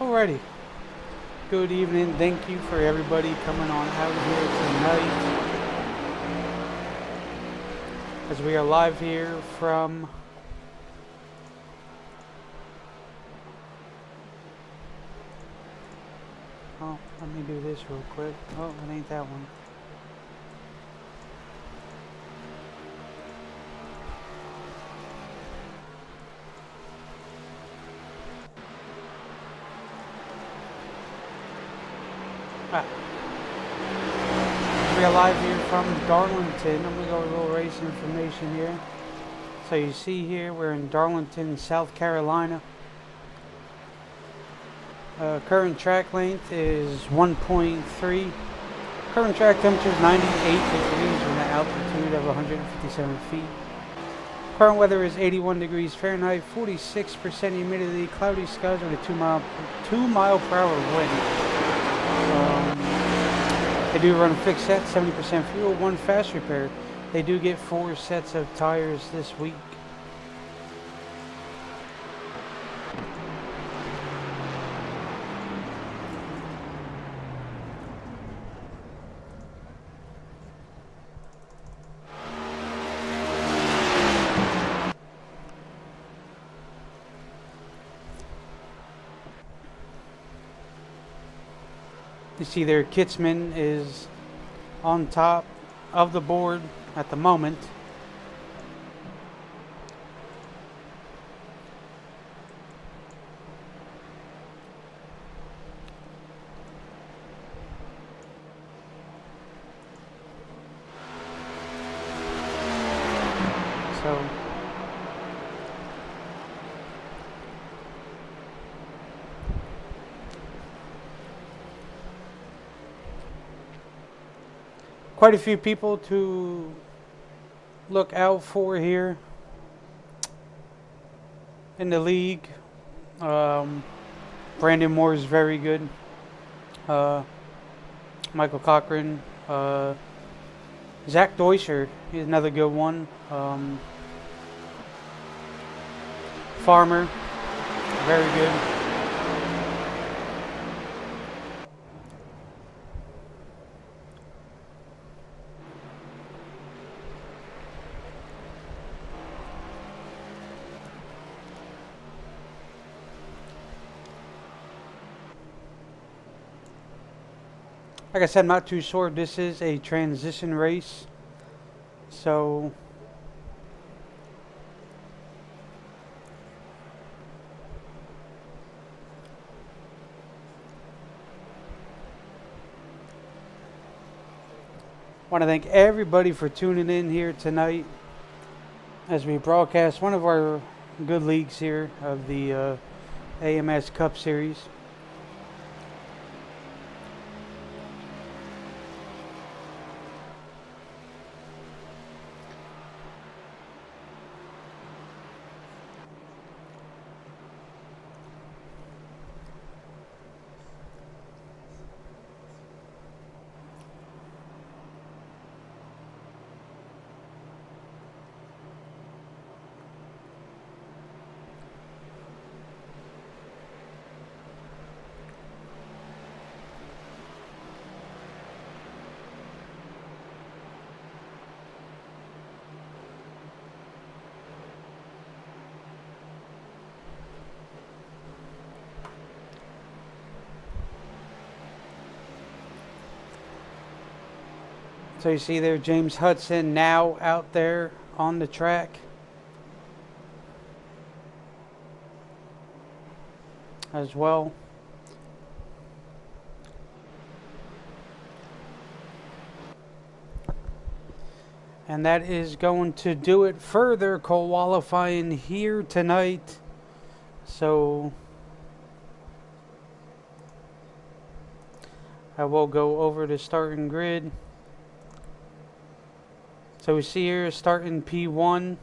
Alrighty. Good evening. Thank you for everybody coming on out here tonight. As we are live here from let me do this real quick. Oh, it ain't that one. We are live here from Darlington. I'm going to go with a little race information here. So you see here, we're in Darlington, South Carolina. Current track length is 1.3. Current track temperature is 98 degrees with an altitude of 157 feet. Current weather is 81 degrees Fahrenheit, 46% humidity, cloudy skies with a 2 mile per hour wind. They do run a fixed set, 70% fuel, 1 fast repair. They do get 4 sets of tires this week. You see their kitsman is on top of the board at the moment. So quite a few people to look out for here in the league. Brandon Moore is very good. Michael Cochran. Zach Deuscher is another good one. Farmer, very good. Like I said, I'm not too sure if this is a transition race. So I want to thank everybody for tuning in here tonight as we broadcast one of our good leagues here of the AMS Cup Series. So you see there James Hudson now out there on the track as well. And that is going to do it further qualifying here tonight. So I will go over the starting grid. So we see here starting P1.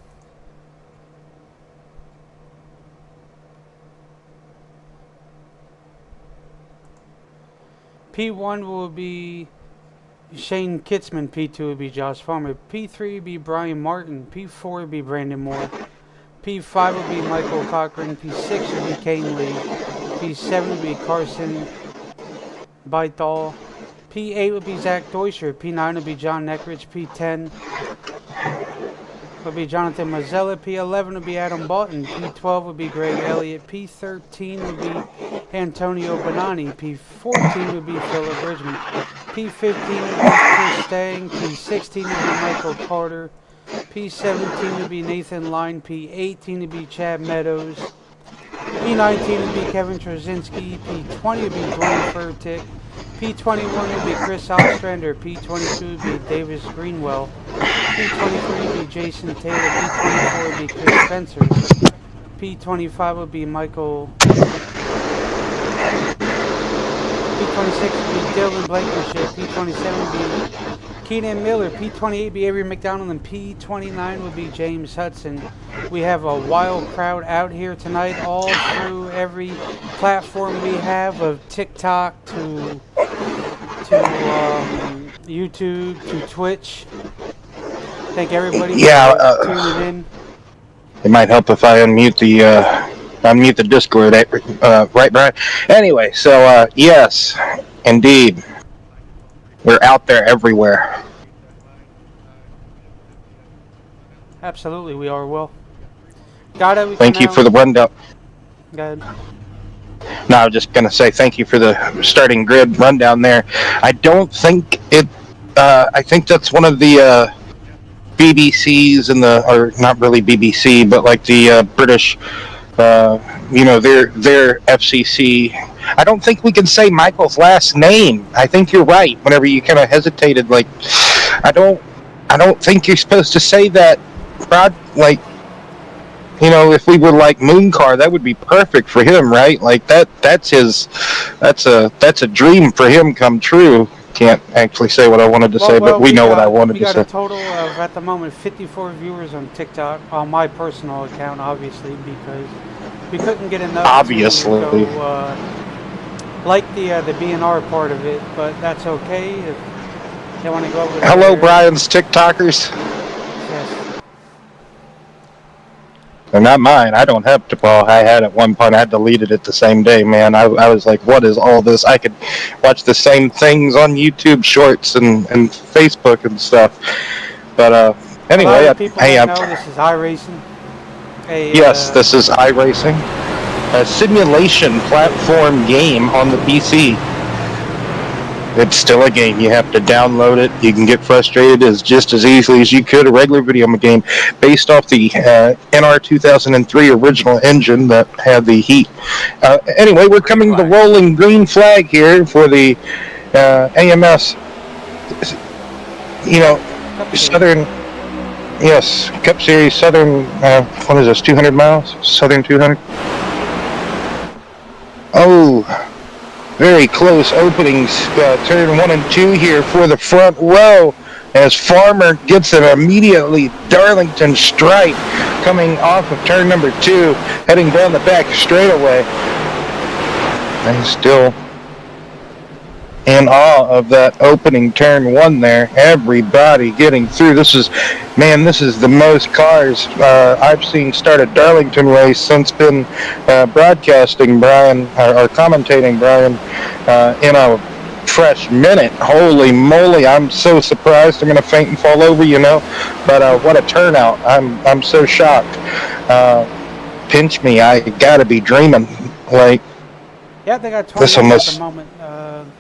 P1 will be Shane Kitzman. P2 will be Josh Farmer. P3 will be Brian Martin. P4 will be Brandon Moore. P5 will be Michael Cochran. P6 will be Kane Lee. P7 would be Carson Beithal. P8 would be Zach Deuscher. P9 would be John Neckridge. P10 would be Jonathan Mazzella. P11 would be Adam Boughton. P12 would be Greg Elliott. P13 would be Antonio Bonani. P14 would be Philip Bridgman. P15 would be Chris Stang. P16 would be Michael Carter. P17 would be Nathan Line. P18 would be Chad Meadows. P19 would be Kevin Trzynski. P20 would be Dwayne Furtick. P21 would be Chris Ostrander. P22 would be Davis Greenwell. P23 would be Jason Taylor. P24 would be Chris Spencer. P25 would be Michael. P26 would be Dylan Blankenship. P27 would be Keenan Miller. P28 would be Avery McDonald. And P29 would be James Hudson. We have a wild crowd out here tonight, all through every platform we have, of TikTok to YouTube to Twitch. Thank everybody for tuning in. It might help if I unmute the Discord, right, Brian? Anyway, so yes, indeed, we're out there everywhere. Absolutely, we are. Well, got everything. Thank you for the rundown. Go ahead. No, I was just gonna say thank you for the starting grid rundown there. I don't think it. I think that's one of the BBCs and or not really BBC, but like the British, their FCC. I don't think we can say Michael's last name. I think you're right. Whenever you kind of hesitated, like, I don't think you're supposed to say that. Like, if we were like Mooncar, that would be perfect for him, right? Like that's a dream for him come true. Can't actually say what I wanted to say, but we know what I wanted to say. We got a total of, at the moment, 54 viewers on TikTok, on my personal account, obviously, because we couldn't get enough obviously to go, like the BNR part of it, but that's okay if they want to go over. Hello, Brian's TikTokers. Yes. They're not mine. I don't have to. Well, I had at one point. I deleted it the same day, man. I was like, what is all this? I could watch the same things on YouTube Shorts and Facebook and stuff. But anyway, hey, this is iRacing. Yes, this is iRacing, a simulation platform game on the PC. It's still a game. You have to download it. You can get frustrated just as easily as you could a regular video game, based off the NR 2003 original engine that had the heat. Anyway, we're coming to the rolling green flag here for the AMS, Southern, yes, Cup Series Southern, what is this, 200 miles? Southern 200? Oh, very close openings, turn 1 and 2 here for the front row, as Farmer gets an immediately Darlington stripe coming off of turn number 2, heading down the back straightaway. And still in awe of that opening turn 1 there. Everybody getting through. This is the most cars I've seen start a Darlington race since been broadcasting, Brian, or commentating, Brian, in a fresh minute. Holy moly, I'm so surprised. I'm going to faint and fall over, but what a turnout. I'm so shocked. Pinch me, I got to be dreaming. Like, yeah, they got 20 at the moment.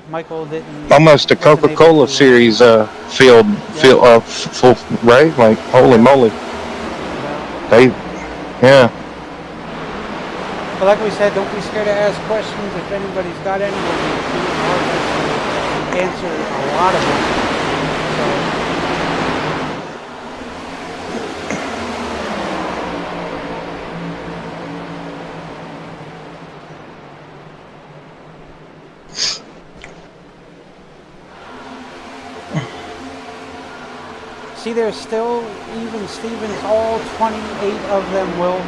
Michael didn't. Almost a Coca-Cola Series field, full, right? Like, holy moly. Yeah. But like we said, don't be scared to ask questions. If anybody's got any, we'll be doing our best to answer a lot of them. See, there's still even Stevens, all 28 of them will.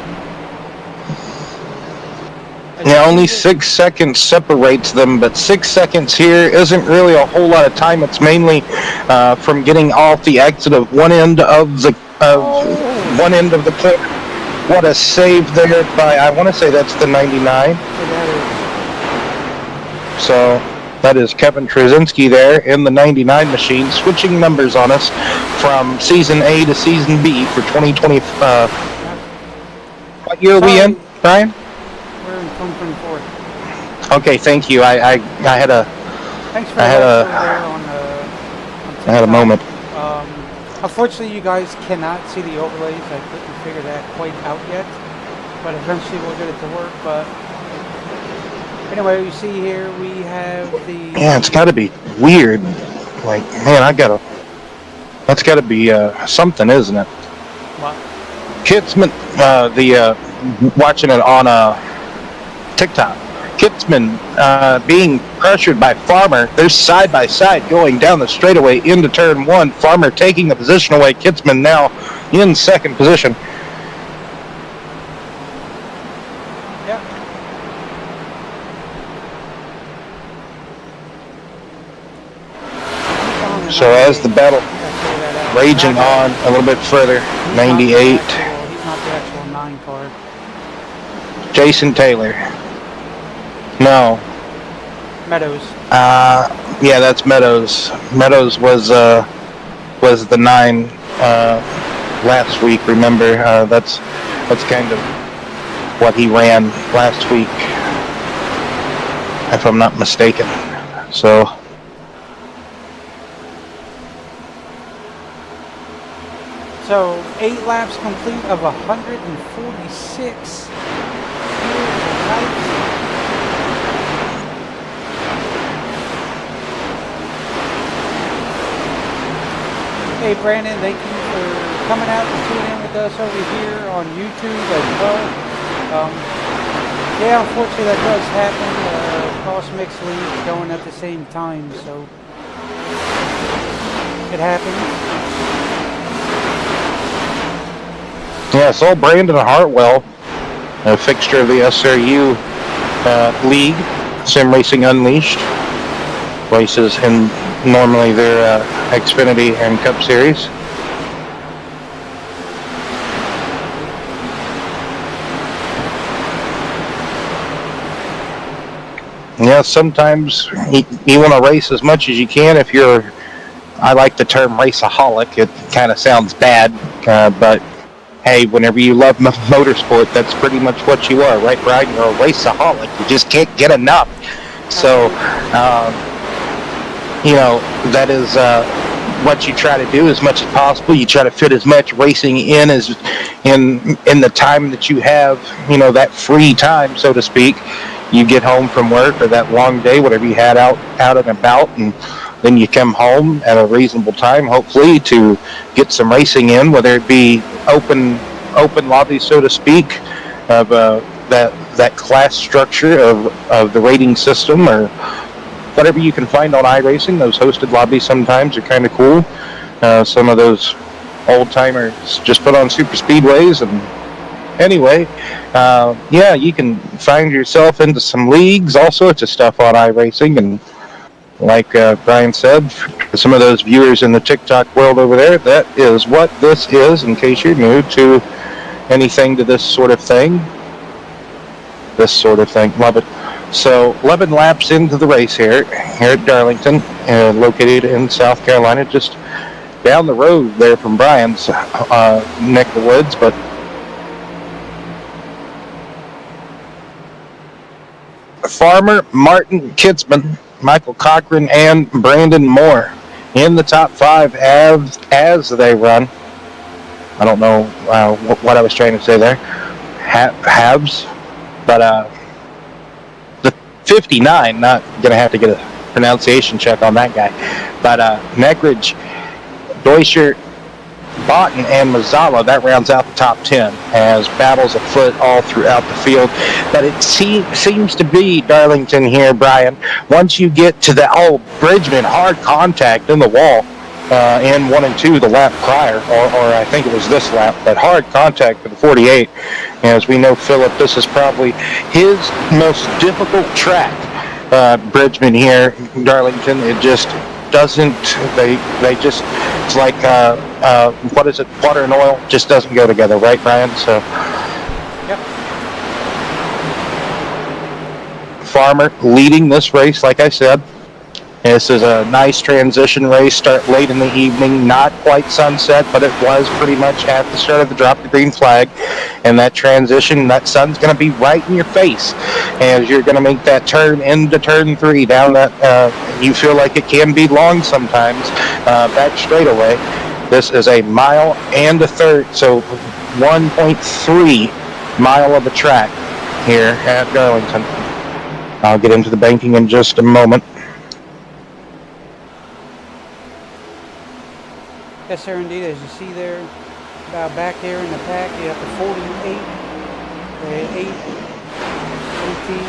Yeah, only 6 seconds separates them, but 6 seconds here isn't really a whole lot of time. It's mainly from getting off the exit of one end of the point. What a save there by, I want to say that's the 99. So that is Kevin Trzynski there in the 99 machine, switching numbers on us from Season A to Season B for 2020. What year are we in, Brian? We're in 2024. Okay, thank you. I had a Thanks for I had that a there on I had a moment. Unfortunately, you guys cannot see the overlays. I couldn't figure that quite out yet, but eventually we'll get it to work. But anyway, you see here we have the... Yeah, it's got to be weird. Like, man, that's got to be something, isn't it? What? Kidsman, watching it on TikTok. Kidsman being pressured by Farmer. They're side by side going down the straightaway into turn one. Farmer taking the position away. Kidsman now in second position. Yep. So as the battle raging on a little bit further, 98. He's not the actual 9 car. Jason Taylor. No. Meadows. Yeah, that's Meadows. Meadows was the 9 last week. Remember, that's kind of what he ran last week, if I'm not mistaken. So. So 8 laps complete of 146. Hey Brandon, thank you for coming out and tuning in with us over here on YouTube as well. Yeah, unfortunately that does happen. Cross mix leads going at the same time, so it happens. Yeah, so Brandon Hartwell, a fixture of the SRU League, Sim Racing Unleashed, races in normally their Xfinity and Cup Series. Yeah, sometimes you want to race as much as you can if you're, I like the term raceaholic. It kind of sounds bad, but hey, whenever you love motorsport, that's pretty much what you are, right, Brian? You're a raceaholic. You just can't get enough. So, that is what you try to do as much as possible. You try to fit as much racing in as in the time that you have, that free time, so to speak. You get home from work or that long day, whatever you had out and about, and then you come home at a reasonable time, hopefully, to get some racing in, whether it be open lobby, so to speak, of that class structure of the rating system, or whatever you can find on iRacing. Those hosted lobbies sometimes are kind of cool. Some of those old timers just put on super speedways, and anyway, you can find yourself into some leagues, all sorts of stuff on iRacing, and like Brian said, for some of those viewers in the TikTok world over there, that is what this is, in case you're new to anything to this sort of thing. Love it. So 11 laps into the race here at Darlington, located in South Carolina, just down the road there from Brian's neck of the woods. But Farmer, Martin Kidsman, Michael Cochran, and Brandon Moore in the top 5 as they run. I don't know what I was trying to say there. Halves. But the 59, not going to have to get a pronunciation check on that guy. But Neckridge, Deutscher, Botten, and Mazzala, that rounds out the top 10 as battles afoot all throughout the field. But it seems to be, Darlington here, Brian, once you get to the Bridgman, hard contact in the wall in 1 and 2 the lap prior, or I think it was this lap, but hard contact for the 48. As we know, Philip, this is probably his most difficult track. Bridgman here, Darlington, it just doesn't, they just, it's like, what is it, water and oil just doesn't go together, right, Brian? So, yep. Farmer leading this race, like I said. This is a nice transition race, start late in the evening, not quite sunset, but it was pretty much at the start of the drop the green flag. And that transition, that sun's going to be right in your face as you're going to make that turn into turn 3 down that, you feel like it can be long sometimes, back straightaway. This is a mile and a third, so 1.3 mile of the track here at Darlington. I'll get into the banking in just a moment. Yes, sir, indeed. As you see there, about back there in the pack, you have the 48, the 8, 18,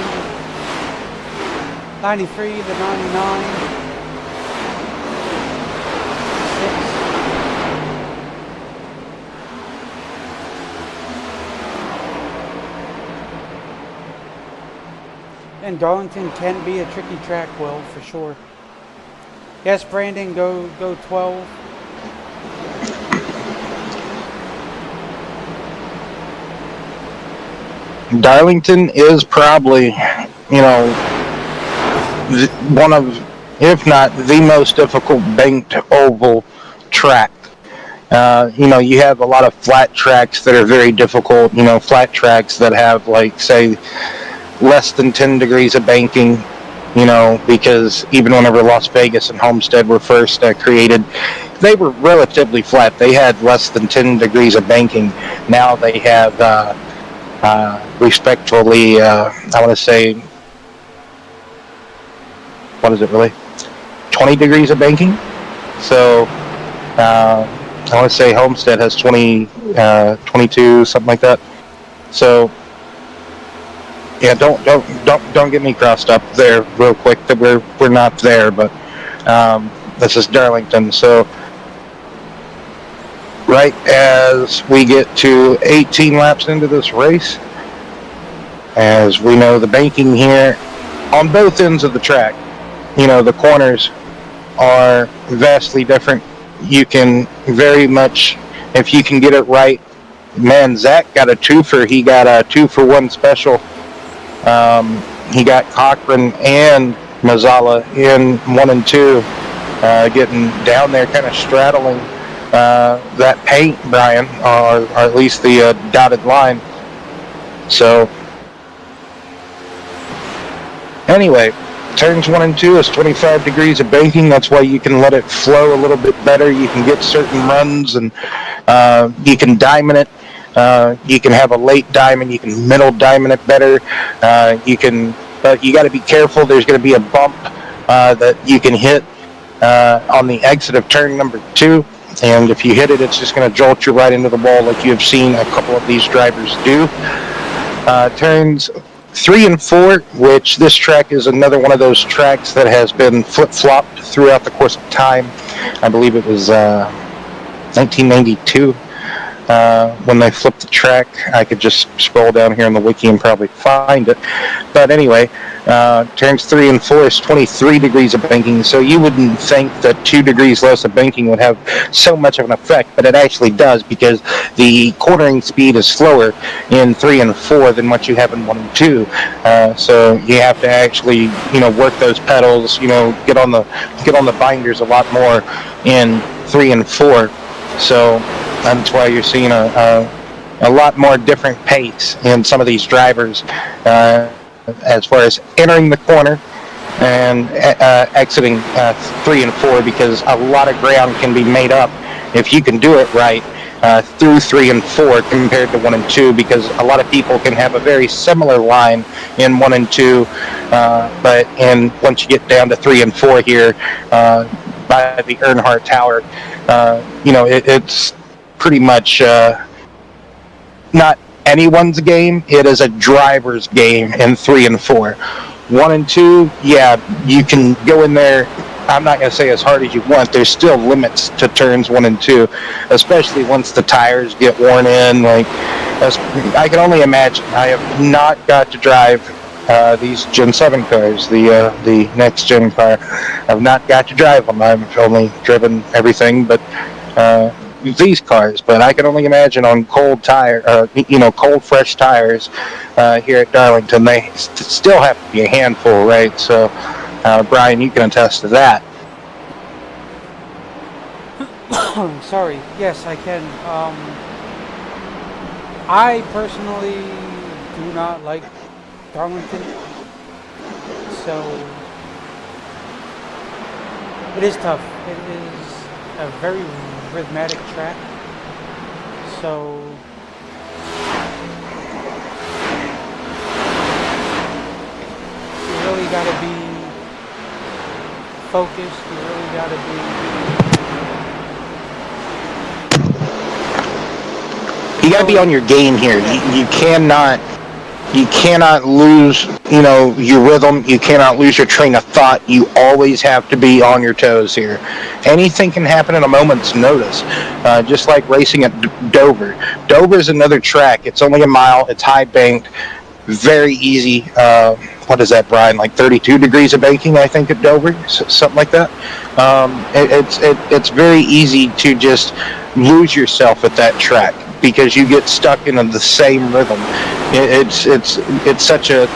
93, the 99, 6. And Darlington can be a tricky track, Will, for sure. Yes, Brandon, go 12. Darlington is probably, one of, if not the most difficult banked oval track. You have a lot of flat tracks that are very difficult, flat tracks that have, like, say, less than 10 degrees of banking, because even whenever Las Vegas and Homestead were first created, they were relatively flat. They had less than 10 degrees of banking. Now they have, respectfully, I want to say, what is it really? 20 degrees of banking. So, I want to say Homestead has 20, 22, something like that. So, yeah, don't get me crossed up there real quick. That we're not there, but this is Darlington. So, right as we get to 18 laps into this race, as we know, the banking here on both ends of the track, the corners are vastly different. You can very much, if you can get it right, man, Zach got a twofer. He got a 2-for-1 special. He got Cochran and Mazzala in 1 and 2, getting down there, kind of straddling that paint, Brian, or at least the dotted line. So, anyway, turns 1 and 2 is 25 degrees of banking. That's why you can let it flow a little bit better. You can get certain runs, and you can diamond it. You can have a late diamond. You can middle diamond it better. But you got to be careful. There's going to be a bump that you can hit on the exit of turn number 2. And if you hit it, it's just going to jolt you right into the wall, like you have seen a couple of these drivers do. Turns 3 and 4, which this track is another one of those tracks that has been flip-flopped throughout the course of time. I believe it was 1992 when they flipped the track. I could just scroll down here in the wiki and probably find it. But anyway, turns 3 and 4 is 23 degrees of banking, so you wouldn't think that 2 degrees less of banking would have so much of an effect, but it actually does, because the cornering speed is slower in 3 and 4 than what you have in 1 and 2. So you have to actually, work those pedals, get on the binders a lot more in 3 and 4. So that's why you're seeing a lot more different pace in some of these drivers as far as entering the corner and exiting 3 and 4, because a lot of ground can be made up if you can do it right through 3 and 4 compared to 1 and 2, because a lot of people can have a very similar line in 1 and 2, but once you get down to 3 and 4 here by the Earnhardt Tower, it's pretty much not anyone's game. It is a driver's game in 3 and 4. 1 and 2, yeah, you can go in there. I'm not going to say as hard as you want. There's still limits to turns 1 and 2, especially once the tires get worn in. Like, I can only imagine. I have not got to drive these Gen 7 cars, the next gen car. I've not got to drive them. I've only driven everything, but these cars, but I can only imagine on cold cold fresh tires here at Darlington, they still have to be a handful, right? So, Brian, you can attest to that. Sorry. Yes, I can. I personally do not like Darlington, so it is tough. It is a very rhythmic track, so you really got to be focused. You really got to be. You got to be on your game here. You cannot lose, your rhythm. You cannot lose your train of thought. You always have to be on your toes here. Anything can happen in a moment's notice, just like racing at Dover. Dover is another track. It's only a mile. It's high banked, very easy. What is that, Brian? Like 32 degrees of banking, I think, at Dover, something like that. It's very easy to just lose yourself at that track, because you get stuck into the same rhythm. It's such a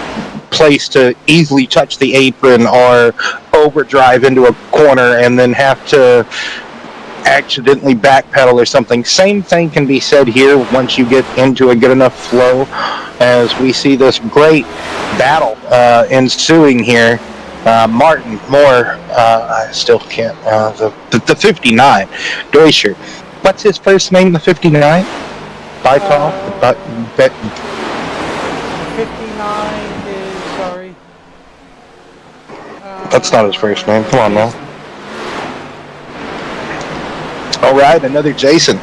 place to easily touch the apron or overdrive into a corner and then have to accidentally backpedal or something. Same thing can be said here once you get into a good enough flow, as we see this great battle ensuing here. Martin Moore, I still can't, the 59, Deutscher. What's his first name, the 59? Vital? 59 is, sorry. That's not his first name. Come on, man. All right, another Jason.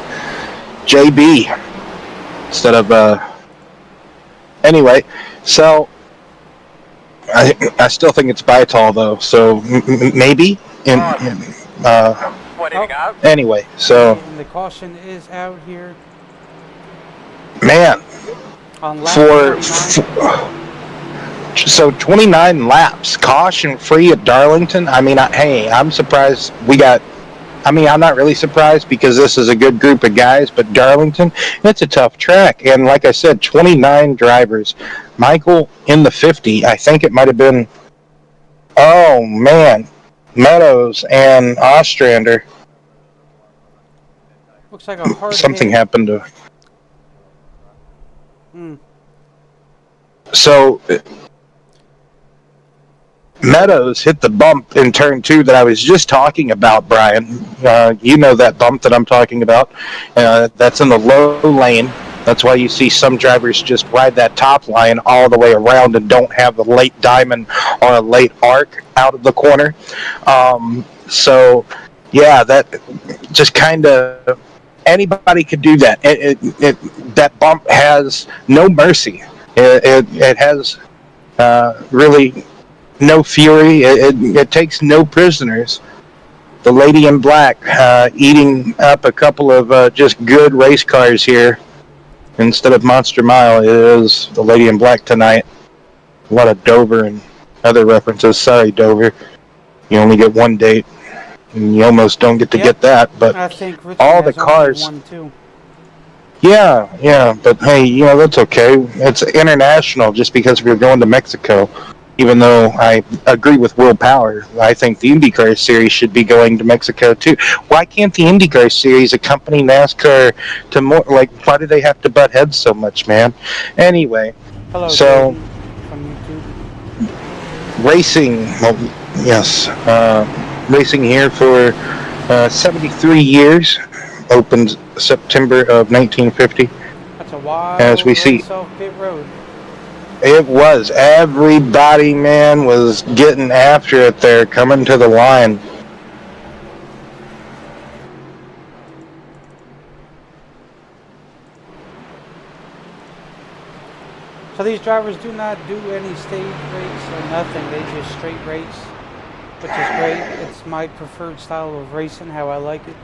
JB. Instead of, anyway, so I still think it's Vital, though, so maybe. What do you got? Anyway, so. And the caution is out here. Man, On lap so 29 laps, caution free at Darlington. I mean, I'm surprised I'm not really surprised, because this is a good group of guys, but Darlington, it's a tough track. And like I said, 29 drivers. Michael in the 50, I think it might have been, oh man, Meadows and Ostrander. Looks like a hard Something hit. happened to. Hmm. So Meadows hit the bump in turn 2 that I was just talking about, Brian. You know that bump that I'm talking about. That's in the low lane. That's why you see some drivers just ride that top line all the way around and don't have the late diamond or a late arc out of the corner. So, yeah, that just kind of, anybody could do that. That bump has no mercy. It has really no fury. It takes no prisoners. The lady in black eating up a couple of just good race cars here. Instead of Monster Mile, it is the lady in black tonight. A lot of Dover and other references. Sorry, Dover. You only get one date, and you almost don't get to get that. But I think Richmond all the has cars. only one, too. Yeah, but hey, that's okay. It's international just because we're going to Mexico. Even though I agree with Will Power, I think the IndyCar Series should be going to Mexico too. Why can't the IndyCar Series accompany NASCAR to more? Like, why do they have to butt heads so much, man? Anyway, Hello, so Jason from YouTube. racing, yes, racing here for 73 years. Opened September of 1950. That's a wild As we see. race off pit road. It was. Everybody, man, was getting after it there, coming to the line. So these drivers do not do any stage race or nothing. They just straight race, which is great. It's my preferred style of racing, how I like it.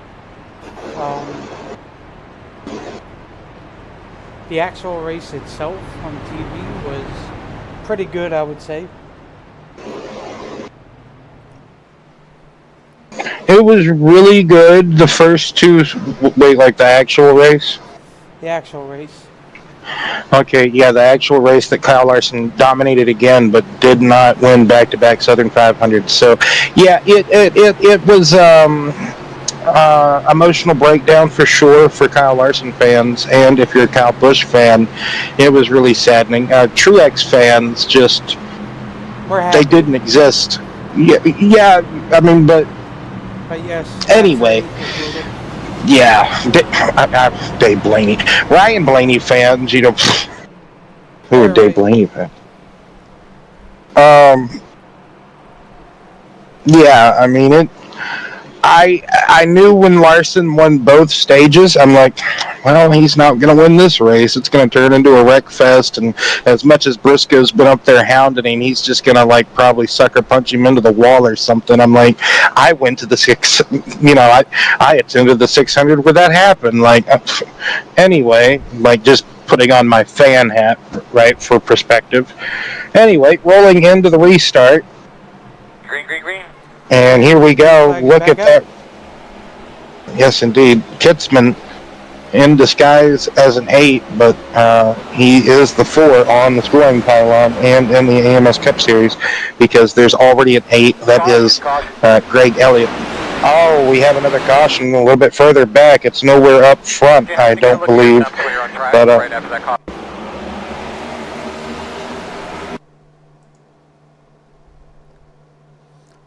The actual race itself on TV was pretty good, I would say. It was really good. The first two, wait, like the actual race? The actual race. Okay, yeah, the actual race that Kyle Larson dominated again, but did not win back-to-back Southern 500. So, yeah, it was emotional breakdown for sure for Kyle Larson fans, and if you're a Kyle Busch fan, it was really saddening. Truex fans just We're happy. they didn't exist. Yeah. I mean, but yes. anyway. Yeah, Dave Blaney, Ryan Blaney fans, you know, who are Dave Blaney fans? Yeah, I mean it. I knew when Larson won both stages, I'm like, well, he's not going to win this race. It's going to turn into a wreck fest, and as much as Briscoe's been up there hounding him, he's just going to like probably sucker punch him into the wall or something. I'm like, I went to the I attended the 600 where that happened. Like, anyway, like just putting on my fan hat, right, for perspective. Anyway, rolling into the restart. Green. And here we go. Look at that. Yes, indeed. Kitzman in disguise as an 8, but he is the 4 on the scoring pylon and in the AMS Cup Series because there's already an 8. That is Greg Elliott. Oh, we have another caution a little bit further back. It's nowhere up front, I don't believe. But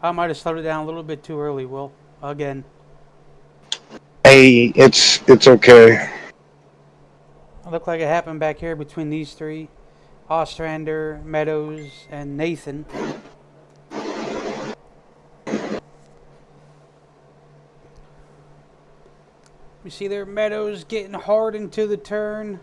I might have slowed it down a little bit too early, Will. Again. Hey, it's okay. It looked like it happened back here between these three. Ostrander, Meadows, and Nathan. You see there, Meadows getting hard into the turn.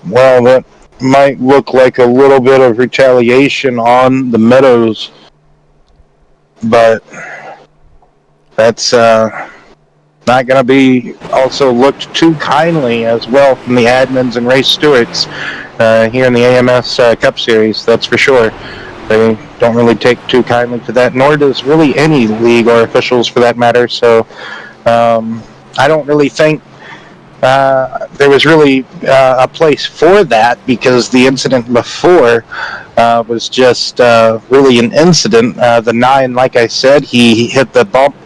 Well, that might look like a little bit of retaliation on the Meadows, but that's not going to be also looked too kindly as well from the admins and race stewards here in the AMS Cup Series, that's for sure. They don't really take too kindly to that, nor does really any league or officials for that matter, so I don't really think there was really a place for that because the incident before was just really an incident. The 9, like I said, he hit the bump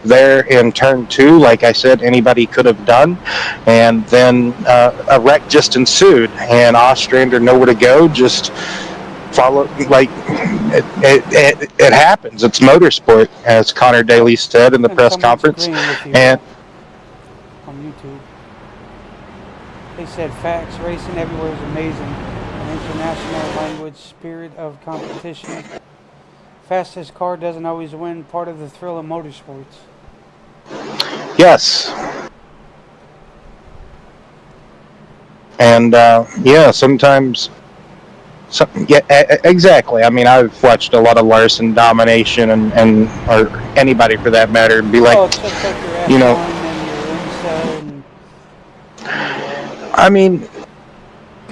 there in turn 2, like I said, anybody could have done. And then a wreck just ensued, and Ostrander nowhere to go, just follow, like, it happens. It's motorsport, as Connor Daly said in the press conference. And on YouTube. They said facts, racing everywhere is amazing. An international language, spirit of competition. Fastest car doesn't always win, part of the thrill of motorsports. Yes. And yeah, sometimes exactly. I mean, I've watched a lot of Larson domination and or anybody for that matter be like, you know, I mean,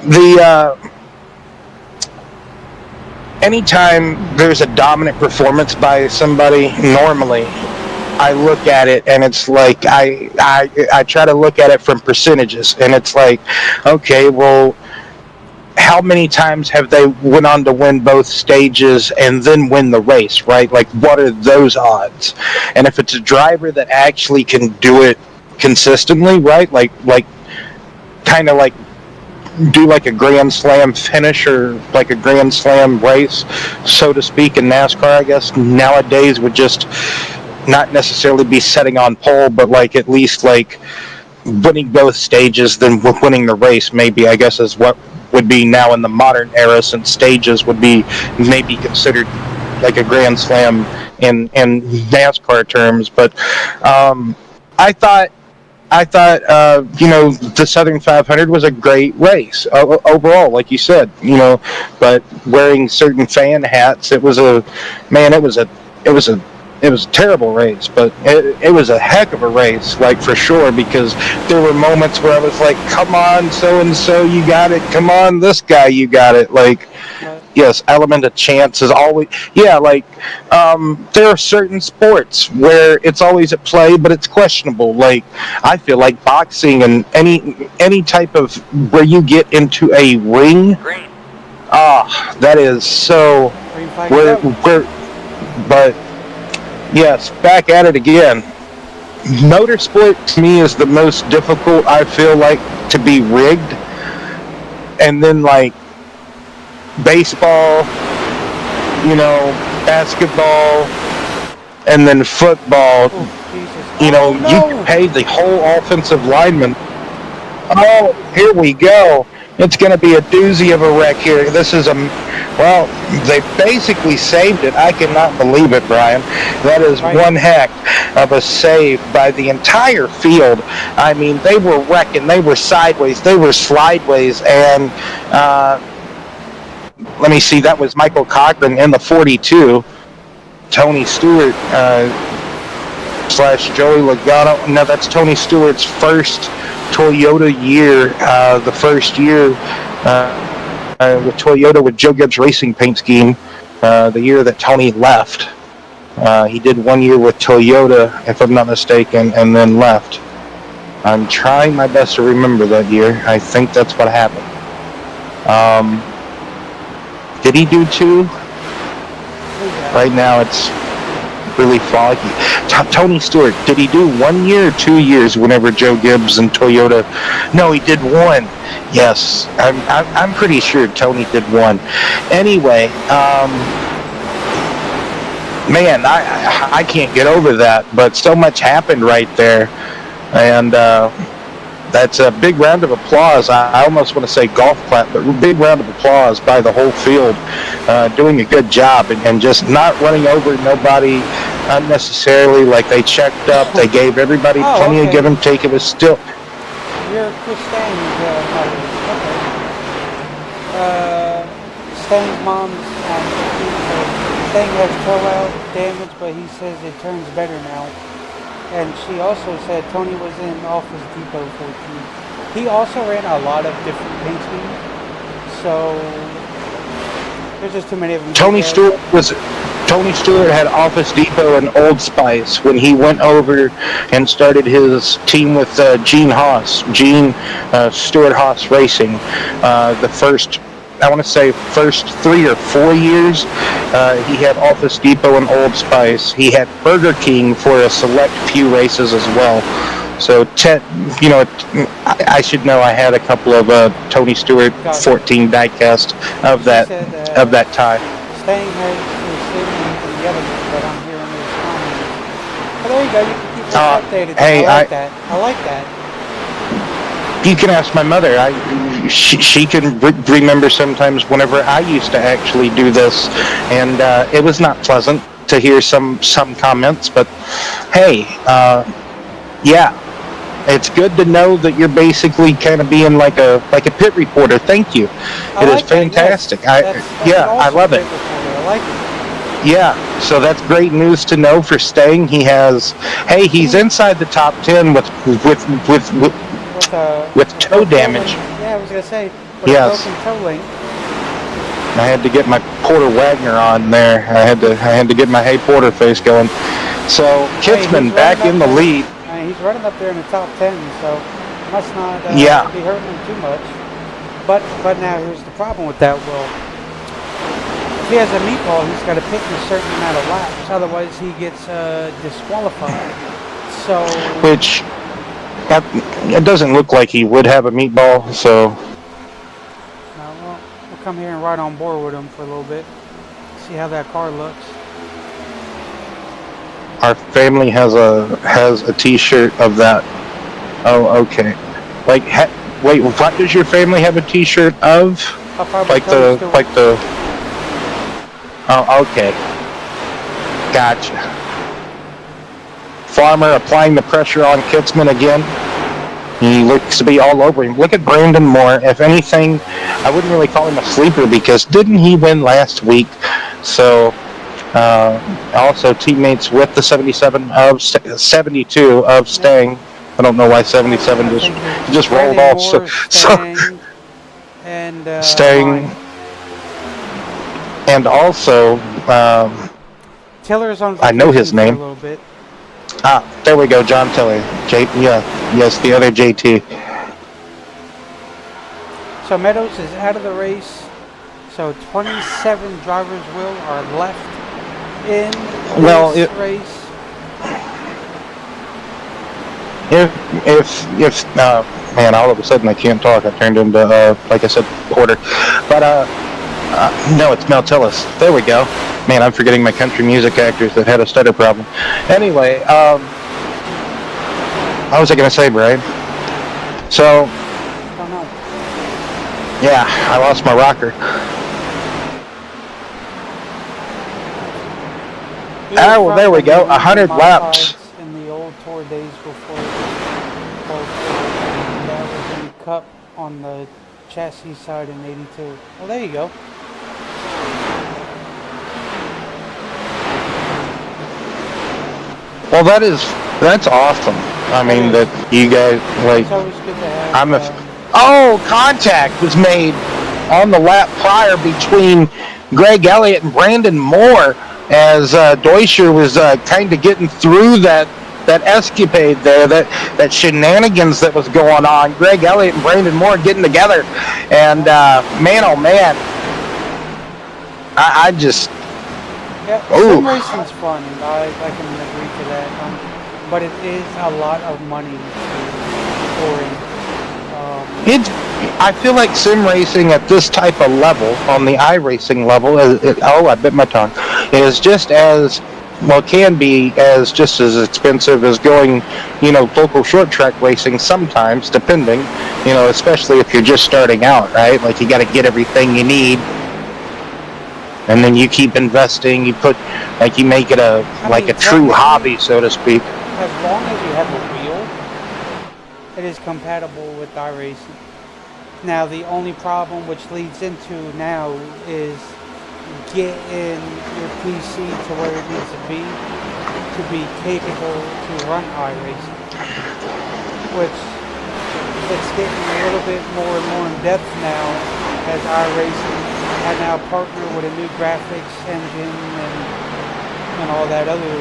the anytime there's a dominant performance by somebody, normally I look at it and it's like I try to look at it from percentages, and it's like, okay, well, how many times have they went on to win both stages and then win the race, right? Like, what are those odds? And if it's a driver that actually can do it consistently, right? Like kind of like do like a Grand Slam finish or like a Grand Slam race, so to speak, in NASCAR, I guess nowadays would just not necessarily be setting on pole, but like at least like winning both stages, then winning the race, maybe, I guess, is what would be now in the modern era, since stages would be maybe considered like a Grand Slam in NASCAR terms. But I thought you know, the Southern 500 was a great race overall, like you said, you know, but wearing certain fan hats, it was a terrible race, but it was a heck of a race, like, for sure, because there were moments where I was like, come on, so-and-so, you got it, come on, this guy, you got it, like, yes, element of chance is always, yeah, like, there are certain sports where it's always at play, but it's questionable. Like, I feel like boxing and any type of where you get into a ring, Green. that is so, Green flag is where, out. but yes, back at it again. Motorsport to me is the most difficult, I feel like, to be rigged. And then, like, baseball, basketball, and then football, Oh, Jesus. you No! can pay the whole offensive lineman. Oh, here we go. It's going to be a doozy of a wreck here. This is well, they basically saved it. I cannot believe it, Brian. That is Right. one heck of a save by the entire field. I mean, they were wrecking. They were sideways. They were slideways. And let me see, that was Michael Cochran in the 42. Tony Stewart / Joey Logano. No, that's Tony Stewart's first Toyota year, the first year with Toyota with Joe Gibbs Racing Paint Scheme, the year that Tony left. He did 1 year with Toyota, if I'm not mistaken, and then left. I'm trying my best to remember that year. I think that's what happened. Did he do 2? Right now it's really foggy. Tony Stewart, did he do 1 year or 2 years whenever Joe Gibbs and Toyota? No, he did 1. Yes, I'm pretty sure Tony did 1. Anyway, man, I can't get over that, but so much happened right there. And that's a big round of applause. I almost want to say golf clap, but big round of applause by the whole field, doing a good job and just not running over nobody unnecessarily. Like, they checked up, they gave everybody plenty of give and take. It was still. You're Chris Stang's mother. Okay. Stang's mom's Stang has toe damage, but he says it turns better now. And she also said Tony was in Office Depot 14. He also ran a lot of different paint schemes, so there's just too many of them. Tony Stewart had Office Depot and Old Spice when he went over and started his team with Gene Stewart Haas Racing. The first, I want to say, first 3 or 4 years, he had Office Depot and Old Spice. He had Burger King for a select few races as well. So, I should know I had a couple of Tony Stewart 14 diecast of that time. Stang has exclusivity in the other one, but I'm hearing his comments. Well, there you go. You can keep us updated. Hey, I like that. You can ask my mother. She can remember sometimes whenever I used to actually do this, and it was not pleasant to hear some comments. But hey, yeah, it's good to know that you're basically kind of being like a pit reporter. Thank you. It is fantastic. Yes. I love it. I like it. Yeah, so that's great news to know for Stang. He's inside the top 10 with toe damage. Yeah, I was gonna say. Yes. Broken toe link. I had to get my Porter Wagner on there. I had to get my Hey Porter face going. So Kitzman back in the lead. He's running up there in the top 10, so must not be hurting him too much. But now here's the problem with that. Well, if he has a meatball, he's got to pick a certain amount of laps. Otherwise, he gets disqualified. So. Which. It doesn't look like he would have a meatball, so. No, we'll come here and ride on board with him for a little bit. See how that car looks. Our family has a T-shirt of that. Oh, okay. Like, wait, what does your family have a T-shirt of? Like the. Oh, okay. Gotcha. Farmer applying the pressure on Kitzman again. He looks to be all over him. Look at Brandon Moore. If anything, I wouldn't really call him a sleeper because didn't he win last week? So, also teammates with the 72 of Stang. I don't know why 77 just rolled off. Moore, so and Stang. and also, Tiller's on I know vacation his for a name. little bit. There we go, John Tiller. Yes, the other JT. So Meadows is out of the race. So 27 drivers are left in this race. If man, all of a sudden I can't talk. I turned into like I said, Porter. But no, it's Mel Tillis. There we go. Man, I'm forgetting my country music actors that had a stutter problem. Anyway, what was I gonna say, Brian? So, Don't know. yeah, I lost my rocker. Well, there we go. 100 laps. In the old tour days before that was in the Cup on the chassis side in '82. Well, there you go. Well, that's awesome. I mean, that you guys like. It's always good to have. Contact was made on the lap prior between Greg Elliott and Brandon Moore as Deutscher was kind of getting through that escapade there, that shenanigans that was going on. Greg Elliott and Brandon Moore getting together, and man, oh man, I just. Yeah, sim racing's fun. I can agree to that. But it is a lot of money for it. I feel like sim racing at this type of level, on the iRacing level, I bit my tongue, is just as, well, can be as just as expensive as going, local short track racing sometimes, depending, especially if you're just starting out, right? Like, you got to get everything you need. And then you keep investing, you make it a true hobby, so to speak. As long as you have a wheel, it is compatible with iRacing. Now, the only problem which leads into now is getting your PC to where it needs to be capable to run iRacing. Which, it's getting a little bit more and more in depth now as iRacing had now partnered with a new graphics engine and all that other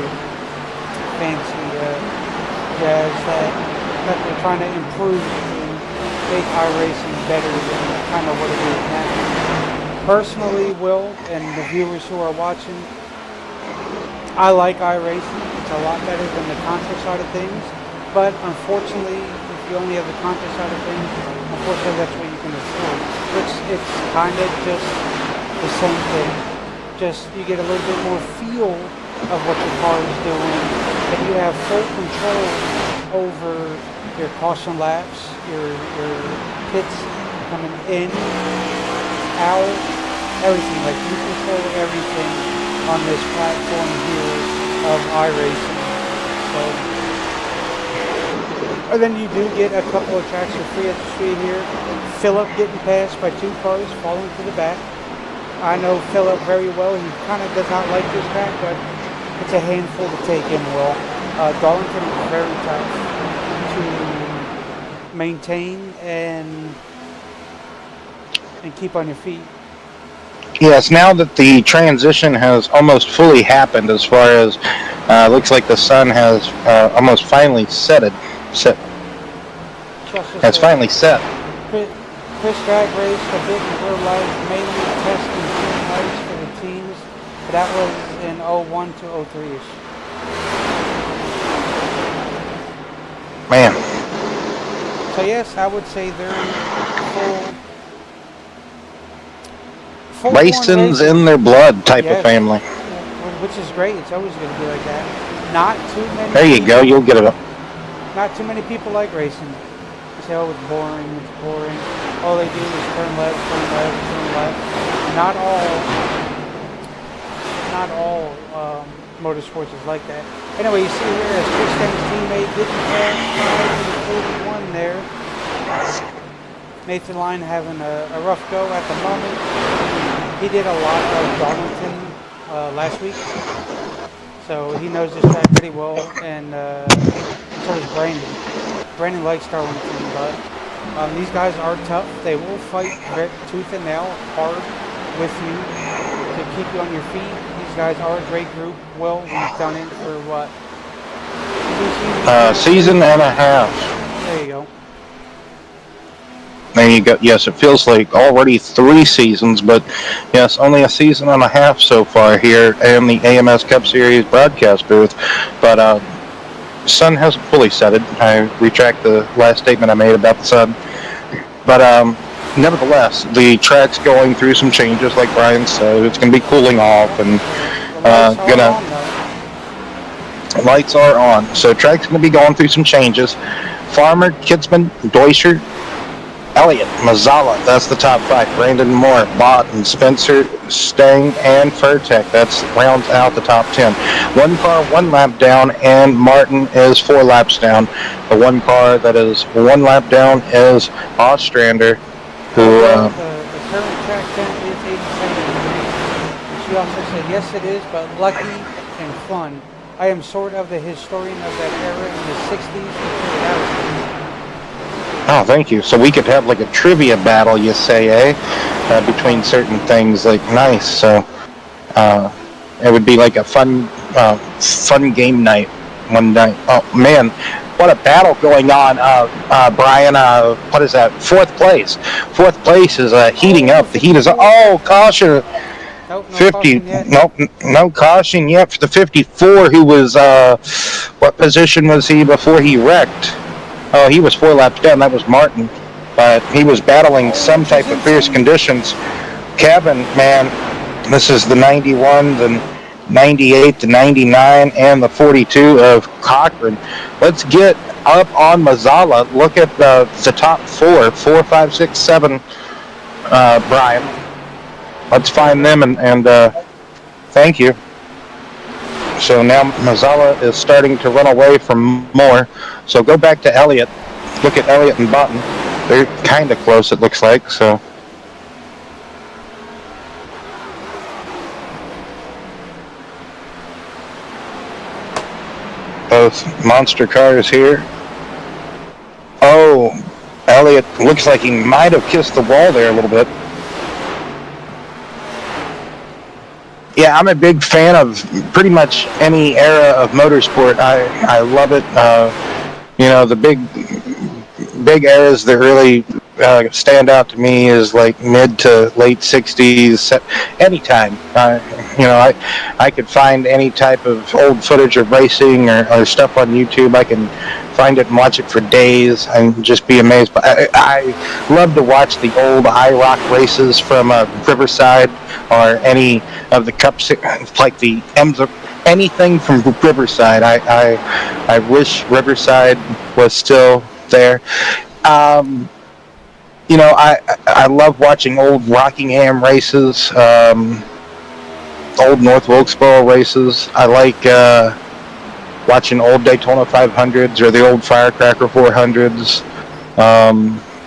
fancy jazz that they're trying to improve to make iRacing better than kind of what it is now. Personally, Will, and the viewers who are watching, I like iRacing. It's a lot better than the Contra side of things, but unfortunately, if you only have the Contra side of things, unfortunately that's what you can afford. It's kind of just the same thing. Just you get a little bit more feel of what your car is doing, and you have full control over your caution laps, your pits coming in, out, everything. Like, you control everything on this platform here of iRacing. So, and then you do get a couple of tracks for free at the street here. Phillip getting passed by two cars falling to the back. I know Phillip very well. He kind of does not like this track, but it's a handful to take in, Will. Darlington is very tough to maintain and keep on your feet. Yes, now that the transition has almost fully happened, as far as looks like the sun has almost finally set. Finally set. Chris drag raced a bit in real life, mainly testing team lights for the teams, but that was in 01 to 03-ish. Man. So yes, I would say they're full racing's in their blood type of family. Which is great. It's always going to be like that. Not too many. There you go. You'll get it. Not too many people like racing. You say, oh, it's boring. It's boring. All they do is turn left, turn left, turn left. Not all motorsports is like that. Anyway, you see here as Christian's teammate didn't pass 5 in the 41 there. Nathan Line having a rough go at the moment. He did a lot of Darlington last week, so he knows this track pretty well, and so does Brandon. Brandon likes Darlington, but these guys are tough. They will fight tooth and nail hard with you. to keep you on your feet. These guys are a great group. Well, we've done it for what? 2 seasons? Season and a half. There you go. There you go. Yes, it feels like already 3 seasons, but yes, only a season and a half so far here in the AMS Cup Series broadcast booth. But sun hasn't fully settled. I retract the last statement I made about the sun. But nevertheless, the track's going through some changes, like Brian said. It's going to be cooling off, and lights are on. So track's going to be going through some changes. Farmer, Kidsman, Deutscher, Elliott, Mazzala, that's the top 5. Brandon Moore, Bott, and Spencer, Stang, and Furtek. That's rounds out the top 10. One car, 1 lap down, and Martin is 4 laps down. The one car that is 1 lap down is Ostrander, who... the current track temp is 87 degrees. She also said, yes it is, but lucky and fun. I am sort of the historian of that era in the 60s. Oh, thank you. So we could have like a trivia battle, you say, eh? Between certain things, like nice. So it would be like a fun game night one night. Oh man, what a battle going on, Brian. What is that? 4th place. 4th place is heating up. The heat is caution. Nope, no 50. caution yet. Nope, no caution yet for the 54. Who was what position was he before he wrecked? Oh, he was 4 laps down. That was Martin. But he was battling some type of fierce conditions. Kevin, man, this is the 91, the 98, the 99, and the 42 of Cochran. Let's get up on Mazzala. Look at the top 4, 5, 6, 7, Brian. Let's find them and thank you. So now Mazzala is starting to run away from Moore. So go back to Elliott. Look at Elliott and Button. They're kind of close, it looks like. So both monster cars here. Oh, Elliott looks like he might have kissed the wall there a little bit. Yeah, I'm a big fan of pretty much any era of motorsport. I love it. The big eras that really stand out to me is like mid to late 60s. Anytime, I could find any type of old footage of racing or stuff on YouTube. I can find it and watch it for days and just be amazed. But I love to watch the old IROC races from Riverside or any of the Cup Series, like the AMS, anything from Riverside. I wish Riverside was still there. I love watching old Rockingham races, old North Wilkesboro races. I like watching old Daytona 500s or the old Firecracker 400s.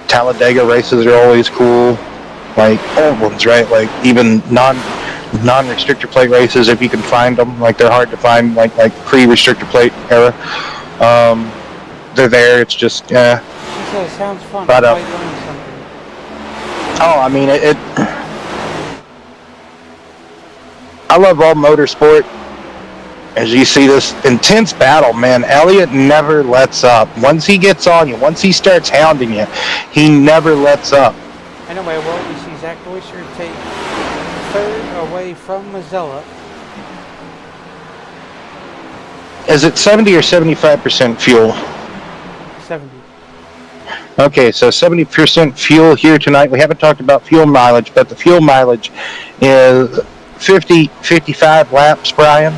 Talladega races are always cool. Like old ones, right? Like even non-restrictor plate races, if you can find them. Like they're hard to find, like pre-restrictor plate era. They're there. It's just She said it sounds fun. But, I might learn something. I mean it. I love all motorsport. As you see this intense battle, man, Elliott never lets up. Once he gets on you, once he starts hounding you, he never lets up. Anyway, well, we see Zach Deutscher take 3rd away from Mazzella. Is it 70 or 75% fuel? 70. Okay, so 70% fuel here tonight. We haven't talked about fuel mileage, but the fuel mileage is 55 laps, Brian,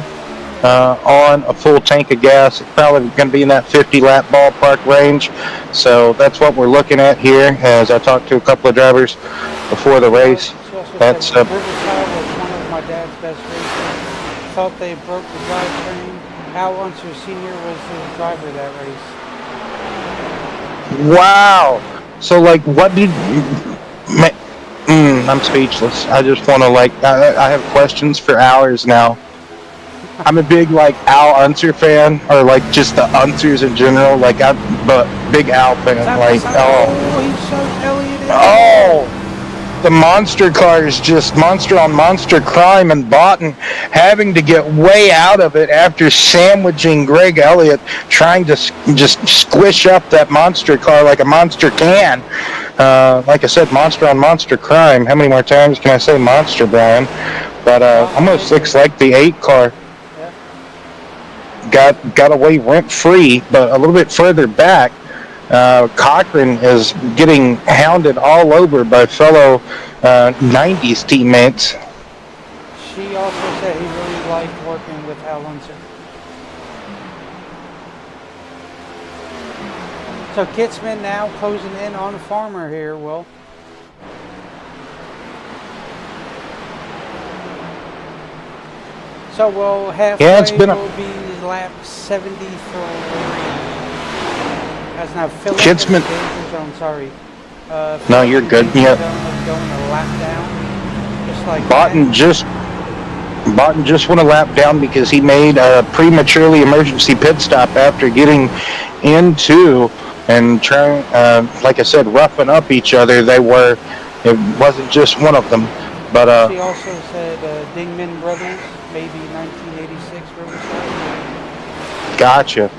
on a full tank of gas. It's probably going to be in that 50-lap ballpark range. So that's what we're looking at here as I talked to a couple of drivers before the race. That's Riverside was one of my dad's best races. Thought they broke the drivetrain. Al Unser Sr. was the driver of that race. wow. So like, what did? I'm speechless. I just want to I have questions for hours now. I'm a big Al Unser fan, or just the Unsers in general. I'm a big Al fan. He shoved Elliott in. the monster cars, just monster on monster crime, and Boughton having to get way out of it after sandwiching Greg Elliott, trying to just squish up that monster car like a monster can. Like I said, monster on monster crime. How many more times can I say monster, Brian? But almost looks like the 8 car got away rent-free, but a little bit further back, Cochran is getting hounded all over by fellow 90s teammates. She also said he really liked working with Al Unser. So Kitzman now closing in on Farmer here, Will. So we'll halfway will be lap 73. That's now Philip Kitzman. Danger Zone, sorry. No, you're good. Yeah. Going a lap down, just like Boughton just went a lap down because he made a prematurely emergency pit stop after getting into and trying, like I said, roughing up each other. It wasn't just one of them. But she also said Dingman Brothers, maybe 1986 Riverside. Gotcha.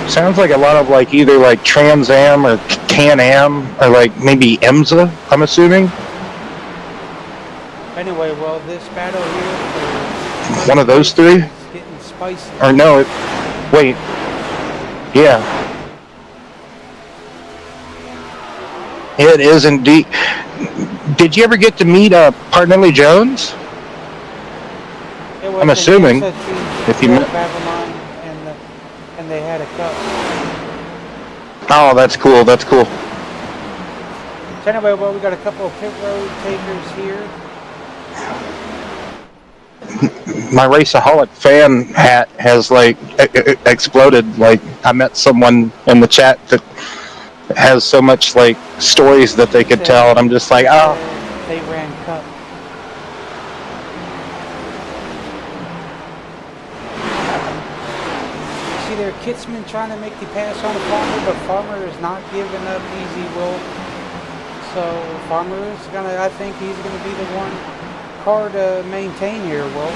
Sounds like a lot of like either like Trans Am or Can-Am or like maybe IMSA, I'm assuming. Anyway, well, this battle here for one of those three? is getting spicy. Or no, wait. Yeah. It is indeed. Did you ever get to meet Parnelli Jones? I'm assuming. If you met Babylon and they had a cup. Oh, that's cool. That's cool. So anyway, well, we got a couple of pit road takers here. My Raceaholic fan hat has like exploded. Like I met someone in the chat that has so much like stories that they could tell, and I'm just like, oh. They ran cup. See there, Kitzman trying to make the pass on Farmer, but Farmer is not giving up easy, Will. So Farmer is gonna, I think he's gonna be the one car to maintain here, Will.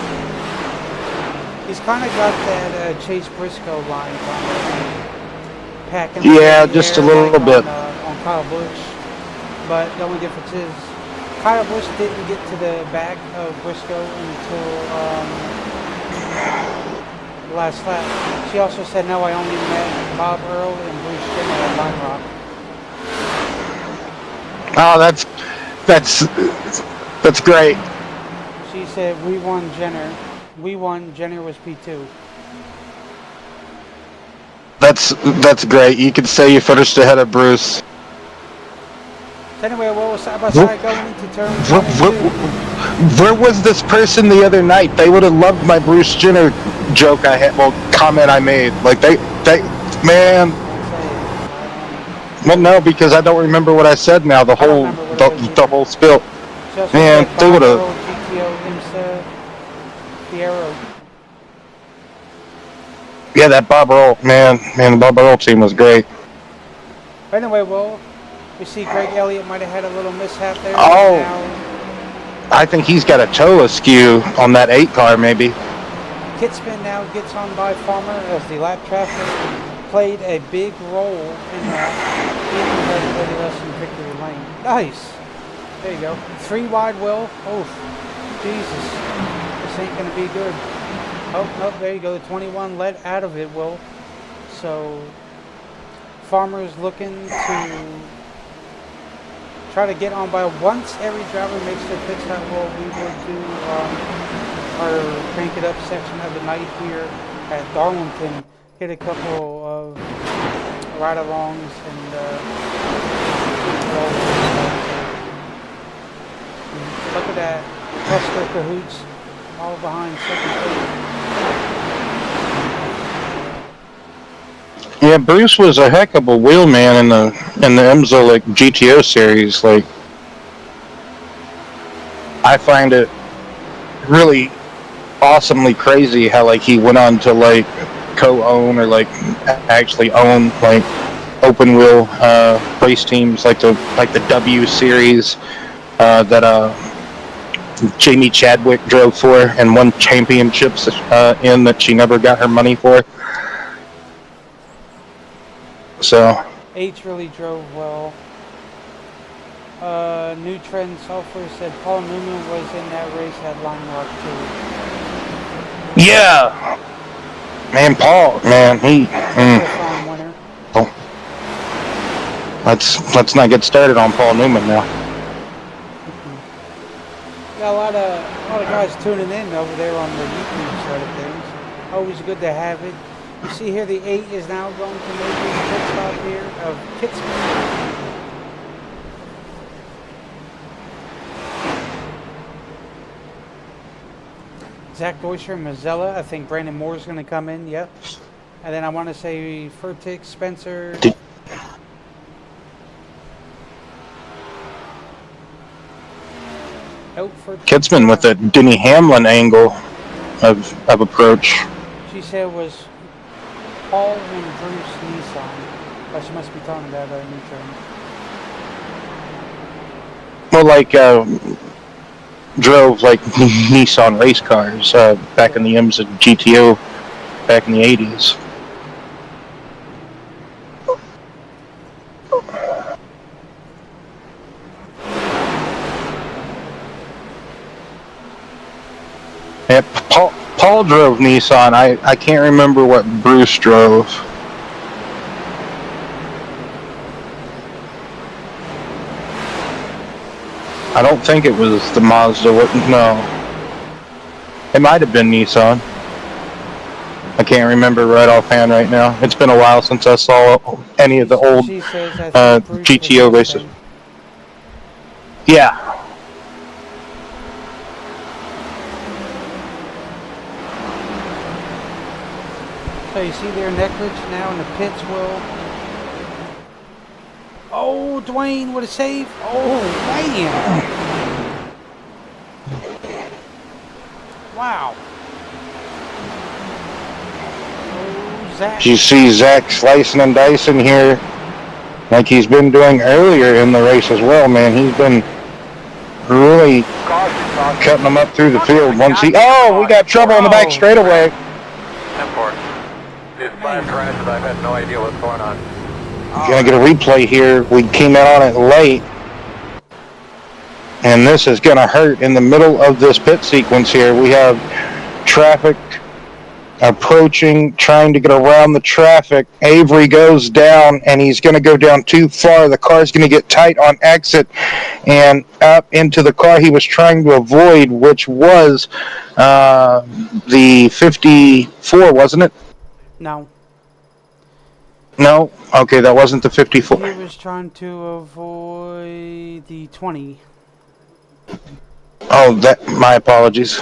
He's kind of got that Chase Briscoe line packing. Yeah, just a little bit. On Kyle Busch, but the only difference is Kyle Busch didn't get to the back of Briscoe until the last lap. She also said, no, I only met Bob Earl and Bruce Jenner at Lime Rock. Oh, that's great. She said, we won Jenner. We won, Jenner was P2. That's great. You could say you finished ahead of Bruce. Anyway, well, we're side by side going into turn 22. Where was this person the other night? They would have loved my Bruce Jenner joke I had, comment I made. Like they, man. Well, no, because I don't remember what I said now. The whole spill. Man, they would have. GTO, IMSA, Fiero. Yeah, that Bob Earl, man, the Bob Earl team was great. Anyway, well, we see Greg Elliott might have had a little mishap there. Oh, now, I think he's got a toe askew on that 8 car, maybe. Kitzman now gets on by Farmer as the lap traffic played a big role in that. He less in victory lane. Nice. There you go. 3 wide, Will. Oh, Jesus. This ain't going to be good. Oh, nope, there you go. The 21 let out of it, Will. So, Farmer's looking to try to get on by. Once every driver makes their pit stop, well, we will do our crank it up section of the night here at Darlington. Hit a couple of ride-alongs and look at that. Cluster cahoots all behind second place. Yeah, Bruce was a heck of a wheelman in the IMSA like GTO series. Like, I find it really awesomely crazy how like he went on to like co-own or like actually own like open wheel race teams like the W Series that Jamie Chadwick drove for and won championships in that she never got her money for. So H really drove well. New Trend Software said Paul Newman was in that race at Line Walk too. yeah, man, Paul, man, he. Farm winner. Oh. Let's not get started on Paul Newman now. Got a lot of guys tuning in over there on the YouTube side of things. Always good to have it. You see here the 8 is now going to make his pit stop here of Pittsburgh. Zach Deutscher, Mazzella. I think Brandon Moore's going to come in. Yep. And then I want to say Furtick, Spencer. Kidsman with a Denny Hamlin angle of approach. She said it was Paul and Bruce Nissan. But she must be talking about a new train. Well, like drove like Nissan race cars back in the IMSA GTO back in the 80s. Yeah, Paul drove Nissan. I can't remember what Bruce drove. I don't think it was the Mazda. No. It might have been Nissan. I can't remember right offhand right now. It's been a while since I saw any of the old GTO races. Yeah. So you see there Neckridge now in the pits will. Oh, Dwayne, what a save. Oh, man. Wow. Oh, Zach. You see Zach slicing and dicing here like he's been doing earlier in the race as well, man. He's been really cutting them up through the field. Once he, oh, we got trouble in the back straightaway. This fire crashes, I've had no idea what's going on. Gonna get a replay here. We came out on it late, and this is gonna hurt in the middle of this pit sequence here. We have traffic approaching, trying to get around the traffic. Avery goes down, and he's gonna go down too far. The car's gonna get tight on exit and up into the car he was trying to avoid, which was the 54, wasn't it? No. No? Okay, that wasn't the 54. He was trying to avoid the 20. Oh, my apologies.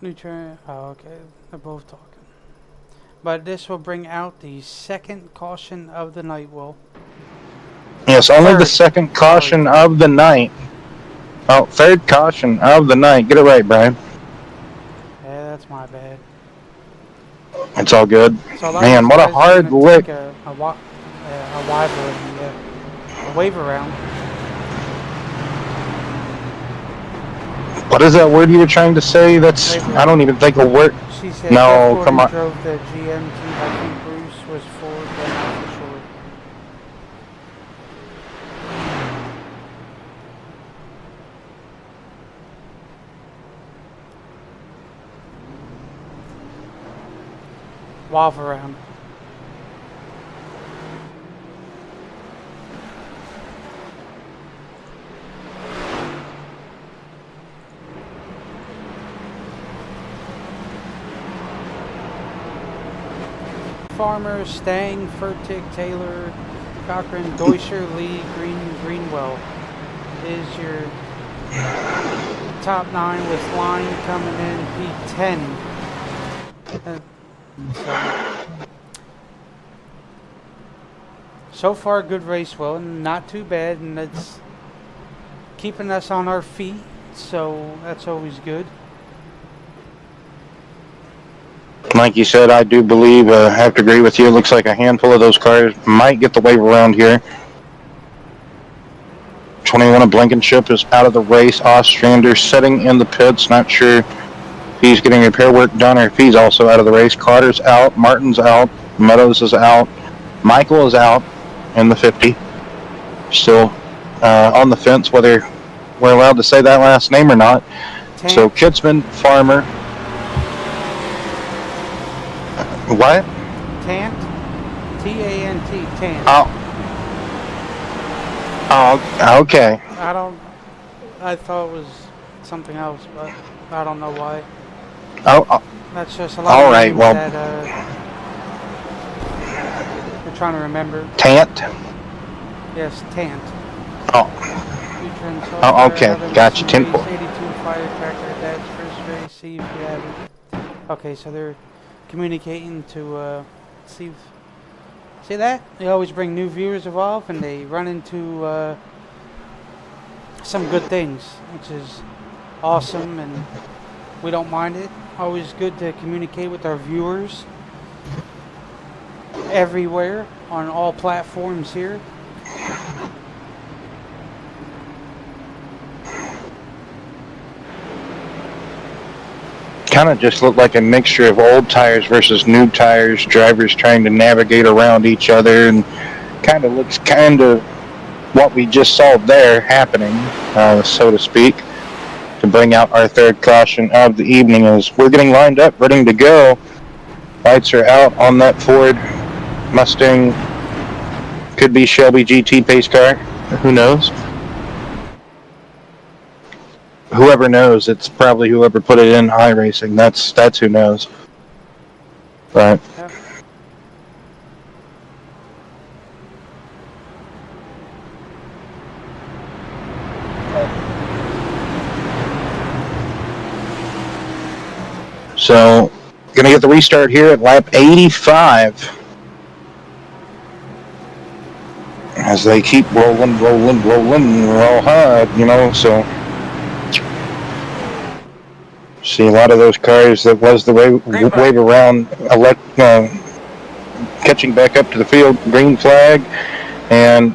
Oh, okay. They're both talking. But this will bring out the second caution of the night, Will. Yes, only the second caution of the night. Oh, third caution of the night. Get it right, Brian. Yeah, that's my bad. It's all good. So man, what a hard lick. A wave around. What is that word you were trying to say? That's, I don't even think a word. She said no, come on. Drove the GMG. I think Bruce was forward, but not for sure. Wav around. Farmer, Stang, Furtick, Taylor, Cochran, Deutscher, Lee, Greenwell is your top 9 with Line coming in P10. So far, good race, Will, and not too bad, and it's keeping us on our feet, so that's always good. Like you said, I do believe, I have to agree with you. It looks like a handful of those cars might get the wave around here. 21 of Blankenship is out of the race. Ostrander sitting in the pits. Not sure if he's getting repair work done or if he's also out of the race. Carter's out. Martin's out. Meadows is out. Michael is out in the 50. Still on the fence whether we're allowed to say that last name or not. Tant. So Kitzman, Farmer. What? Tant. T-A-N-T. Tant. Oh, okay. I thought it was something else, but I don't know why. Oh, That's just a lot all of right. names Well, that we're trying to remember. Tant. Yes, Tant. Oh, Future and oh, software, okay. another Gotcha. recent 10 race, 82 fire tractor, that's first race, see if you have it. Okay, so they're communicating to see that? They always bring new viewers involved and they run into some good things, which is awesome, and we don't mind it. Always good to communicate with our viewers everywhere on all platforms here. kind of just looked like a mixture of old tires versus new tires. Drivers trying to navigate around each other, and kind of looks kind of what we just saw there happening, so to speak. To bring out our third caution of the evening as we're getting lined up, ready to go. Lights are out on that Ford Mustang. Could be Shelby GT pace car. Who knows? Whoever knows, it's probably whoever put it in iRacing. That's who knows. But Yeah. so, gonna get the restart here at lap 85. As they keep rolling real hard, so see a lot of those cars that was the wave around catching back up to the field. Green flag, and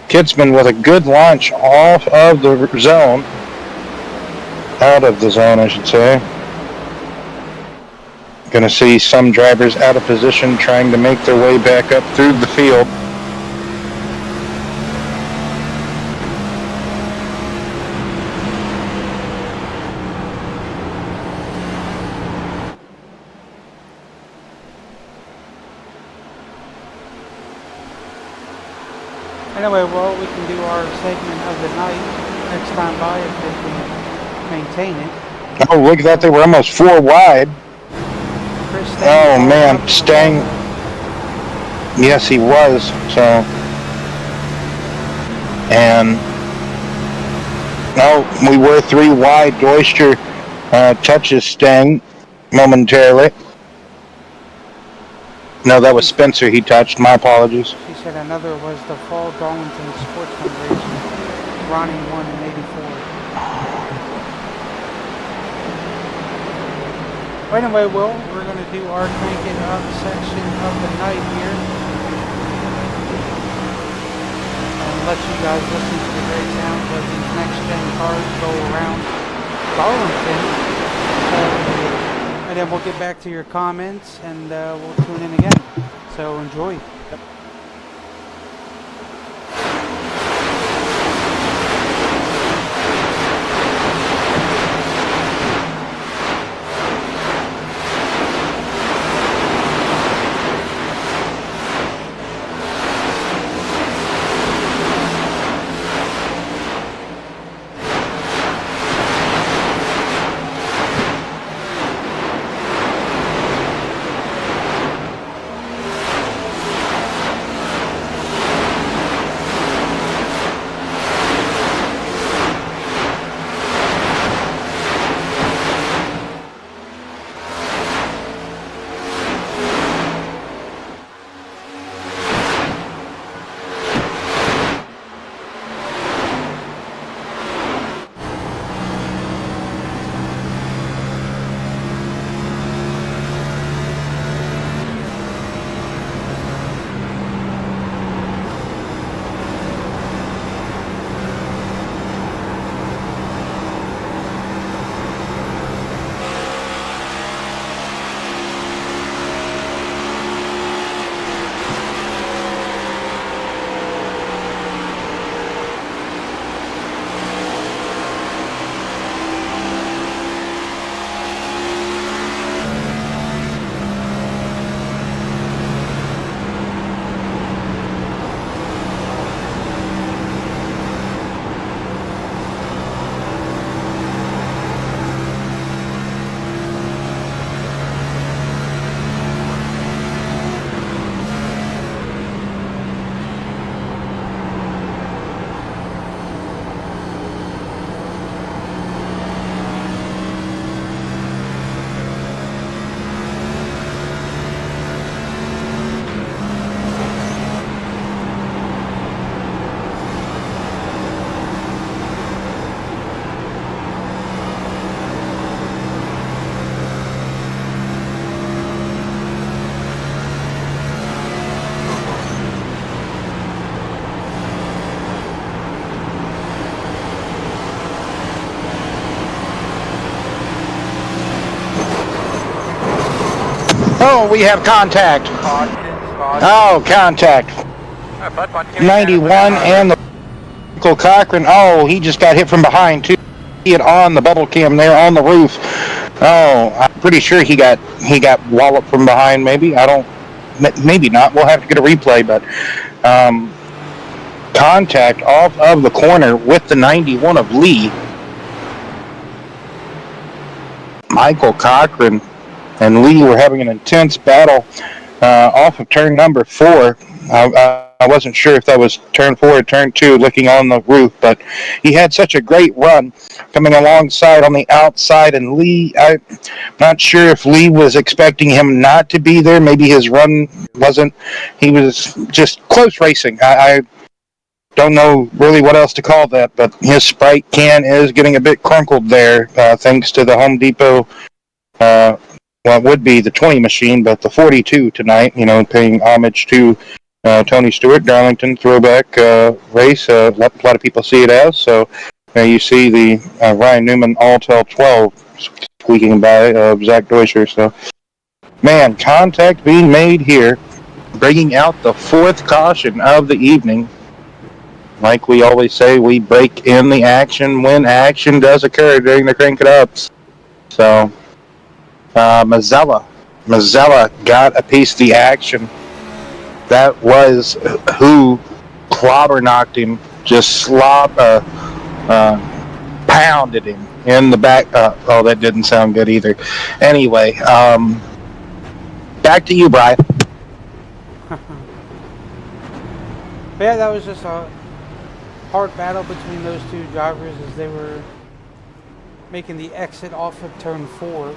Kitzman with a good launch off of the zone, out of the zone I should say. Gonna see some drivers out of position trying to make their way back up through the field. Anyway, well, we can do our segment of the night next time by if they can maintain it. Oh, look at that. They were almost 4 wide. Chris Stang Oh, falling man. up to the Stang. wall. Yes, he was. So, and we were 3 wide. Doister touches Stang momentarily. No, that was Spencer he touched. My apologies. She said another was the Fall Darlington Sportsman race. Ronnie won in '84. Anyway, Will, we're going to do our crank it up section of the night here. And let you guys listen to the great sounds of these next-gen cars go around Darlington. And then we'll get back to your comments and we'll tune in again. So enjoy. Oh, we have contact. Caution, caution. Oh, contact. But one carry 91 and the Michael Cochran. Oh, he just got hit from behind too. See it on the bubble cam there on the roof. Oh, I'm pretty sure he got walloped from behind. Maybe I don't. Maybe not. We'll have to get a replay, but contact off of the corner with the 91 of Lee. Michael Cochran and Lee were having an intense battle off of turn number 4. I wasn't sure if that was turn 4 or turn 2 looking on the roof, but he had such a great run coming alongside on the outside, and Lee, I'm not sure if Lee was expecting him not to be there. Maybe his run wasn't. He was just close racing. I don't know really what else to call that, but his Sprite can is getting a bit crunkled there thanks to the Home Depot, well, it would be the 20 machine, but the 42 tonight, paying homage to Tony Stewart, Darlington throwback race. A lot of people see it as. So you see the Ryan Newman Alltel 12 squeaking by Zach Deutscher. So, man, contact being made here, bringing out the 4th caution of the evening. Like we always say, we break in the action when action does occur during the Crank It Ups. So, Mazzella got a piece of the action. That was who clobber knocked him, just pounded him in the back. Oh, that didn't sound good either. Anyway, back to you, Brian. Yeah, that was just a hard battle between those two drivers as they were making the exit off of turn 4.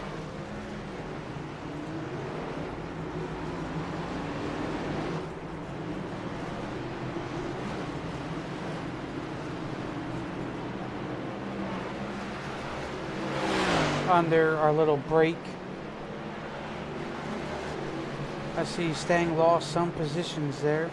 Under our little break, I see Stang lost some positions there.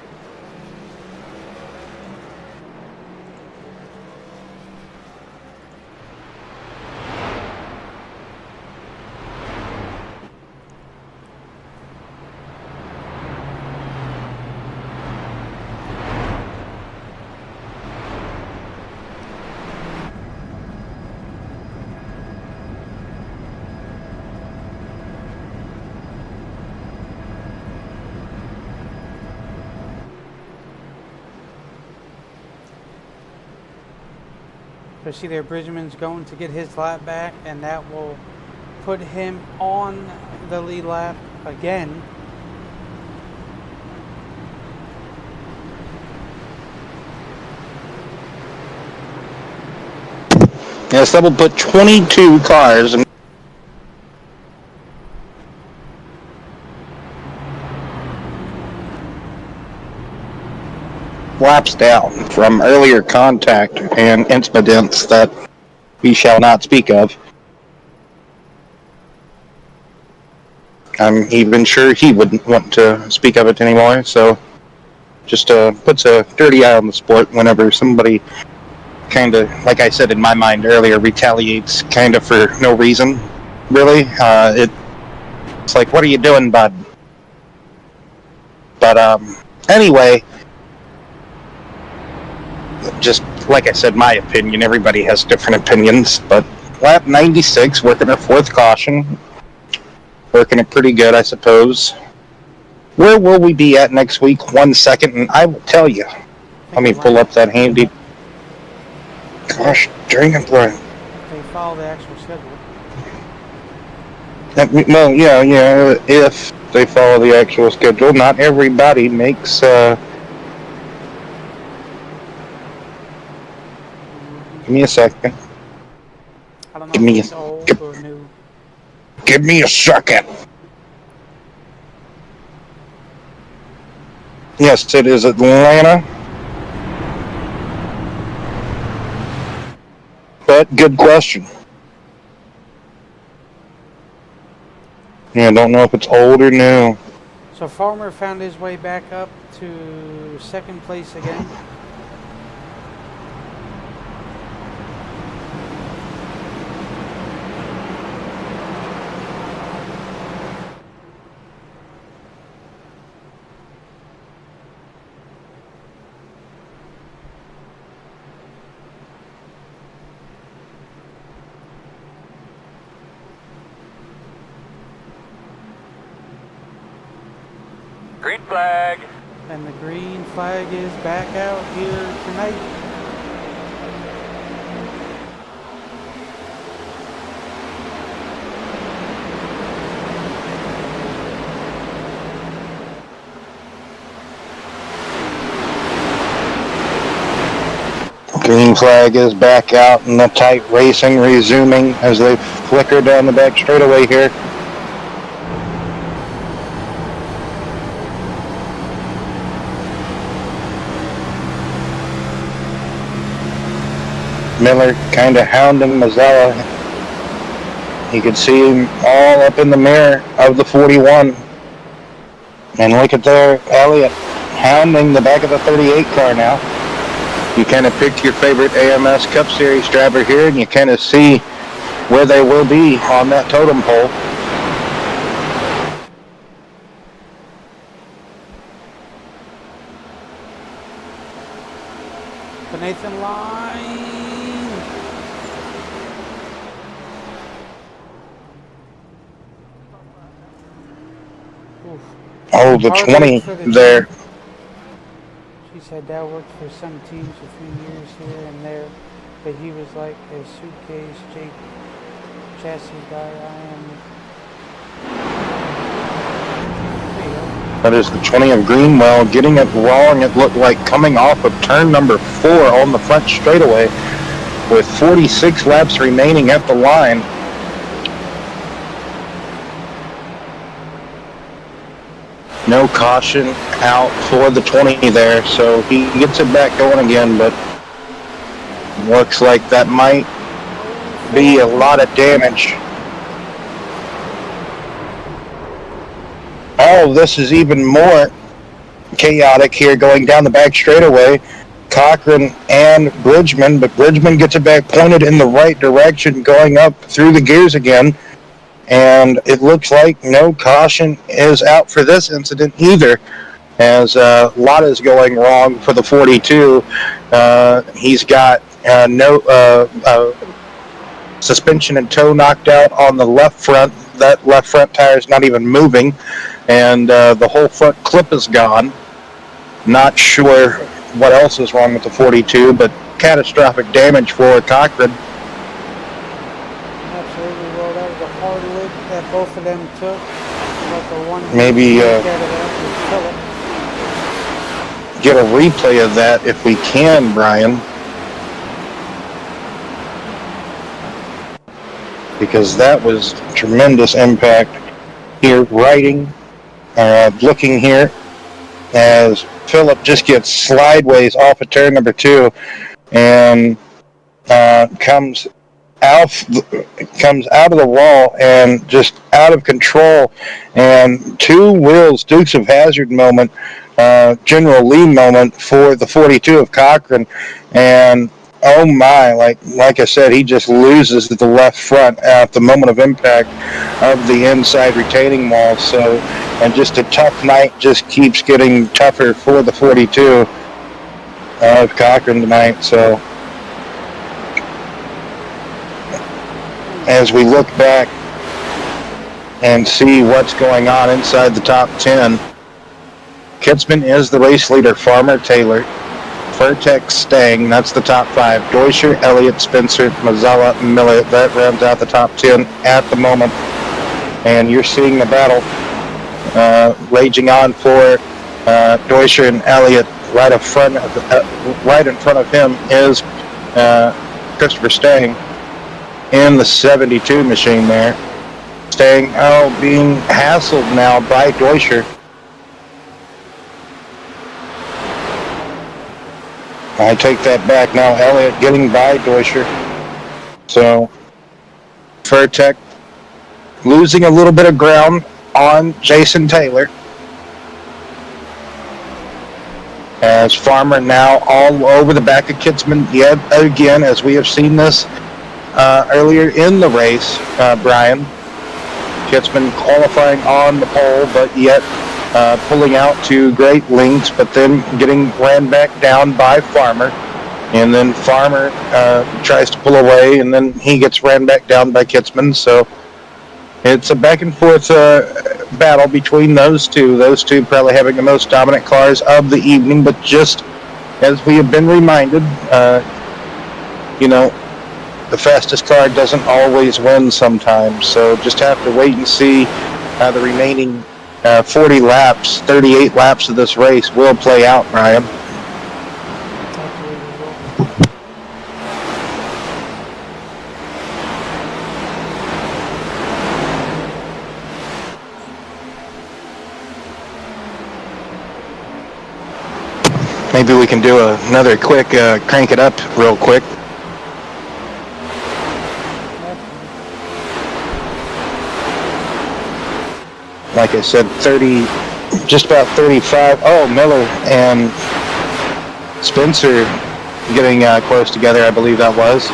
So see there, Bridgman's going to get his lap back, and that will put him on the lead lap again. Yes, that will put 22 cars in laps down from earlier contact and incidents that we shall not speak of. I'm even sure he wouldn't want to speak of it anymore, so just puts a dirty eye on the sport whenever somebody kind of, like I said in my mind earlier, retaliates kind of for no reason, really. It's like, what are you doing, bud? But anyway, just like I said, my opinion, everybody has different opinions, but lap 96, working our 4th caution, working it pretty good, I suppose. Where will we be at next week? 1 second, and I will tell you. Let me pull up that handy. Gosh, dang it, Brian. They follow the actual schedule. Well, yeah, if they follow the actual schedule. Not everybody makes, Give me a second. I don't know Give if me it's old or new. Give me a second. Yes, it is Atlanta. But good question. Yeah, I don't know if it's old or new. So Farmer found his way back up to 2nd place again. Green flag. And the green flag is back out here tonight. Green flag is back out and the tight racing resuming as they flicker down the back straightaway here. Miller kind of hounding Mazzella. You could see him all up in the mirror of the 41. And look at there, Elliott hounding the back of the 38 car now. You kind of picked your favorite AMS Cup Series driver here, and you kind of see where they will be on that totem pole. The Nathan line. Oof. Oh, the Hard 20 work for the there. team. She said that worked for some teams a few years here and there, but he was like a suitcase Jake chassis guy. I am. That is the 20 of Greenwell getting it wrong. It looked like coming off of turn number 4 on the front straightaway with 46 laps remaining at the line. No caution out for the 20 there, so he gets it back going again, but looks like that might be a lot of damage. Oh, this is even more chaotic here going down the back straightaway. Cochran and Bridgman, but Bridgman gets it back pointed in the right direction going up through the gears again. And it looks like no caution is out for this incident either, as a lot is going wrong for the 42. He's got no suspension and toe knocked out on the left front. That left front tire is not even moving, and the whole front clip is gone. Not sure what else is wrong with the 42, but catastrophic damage for Cochran. Absolutely. Well, that was a hard lick that both of them took. But the one Maybe Phillip. get a replay of that if we can, Brian. Because that was tremendous impact here, looking here as Phillip just gets slideways off of turn number 2 and comes out of the wall and just out of control, and 2 wheels Dukes of Hazzard moment, General Lee moment for the 42 of Cochran, and oh my, like I said, he just loses the left front at the moment of impact of the inside retaining wall. So, and just a tough night just keeps getting tougher for the 42 of Cochran tonight. So as we look back and see what's going on inside the top 10, Kitzman is the race leader, Farmer, Taylor, Furtek, Stang, that's the top 5. Deutscher, Elliott, Spencer, Mazzella, Miller, that rounds out the top 10 at the moment. And you're seeing the battle raging on for Deutscher and Elliott. Right in front of him is Christopher Stang in the 72 machine there. Stang being hassled now by Deutscher. I take that back now. Elliott getting by Deutscher. So Furtek losing a little bit of ground on Jason Taylor. As Farmer now all over the back of Kitzman yet again, as we have seen this earlier in the race, Brian. Kitzman qualifying on the pole, but yet pulling out to great lengths, but then getting ran back down by Farmer. And then Farmer tries to pull away, and then he gets ran back down by Kitzman. So it's a back and forth battle between those two. Those two probably having the most dominant cars of the evening, but just as we have been reminded, you know, the fastest car doesn't always win sometimes. So just have to wait and see how the remaining 40 laps, 38 laps of this race will play out, Brian. Maybe we can do another quick crank it up real quick. Like I said, 30, just about 35. Oh, Miller and Spencer getting close together, I believe that was.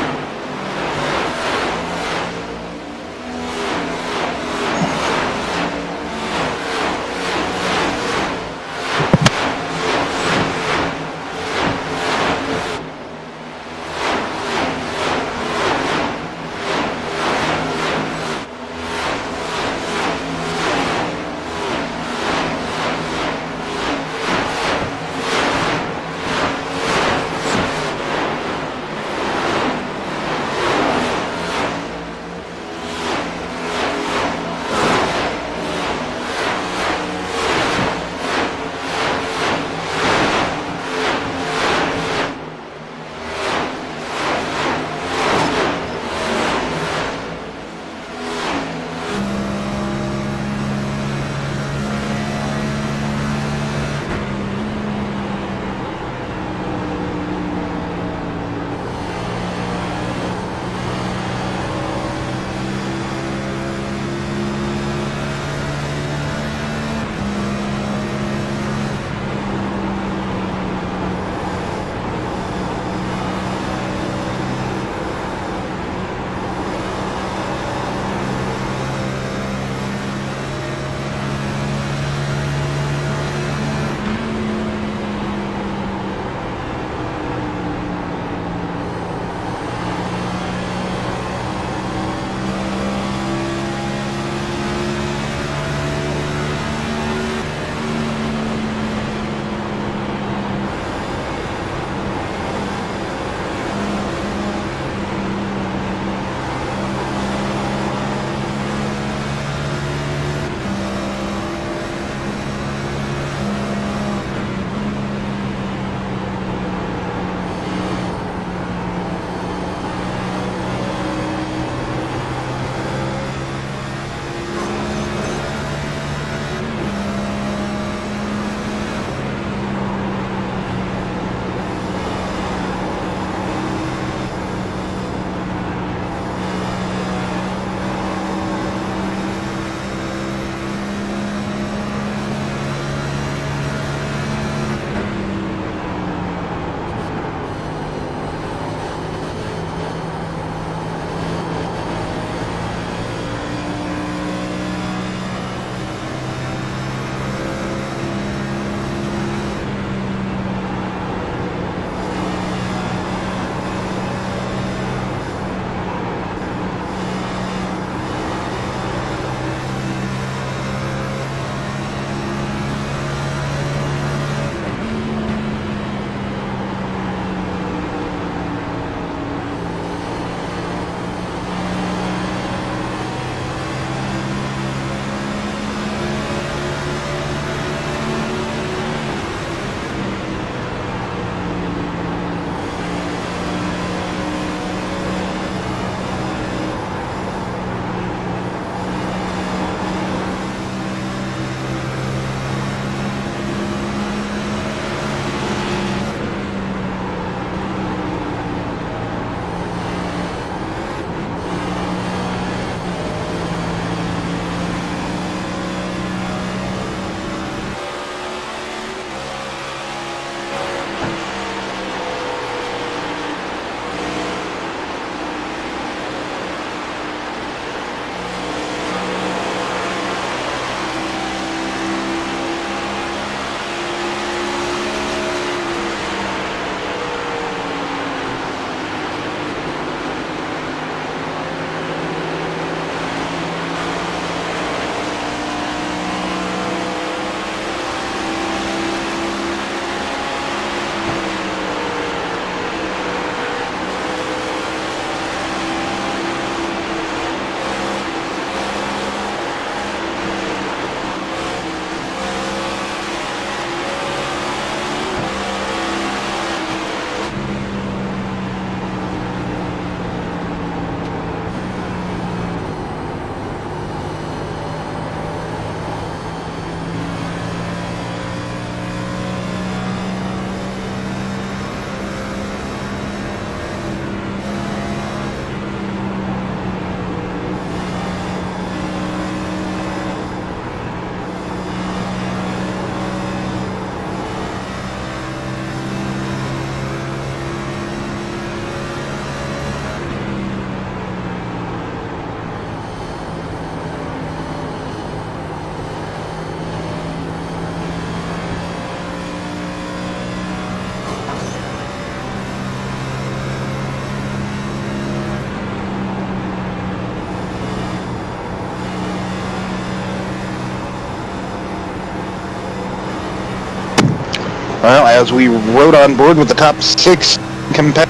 Well, as we rode on board with the top 6 competitors.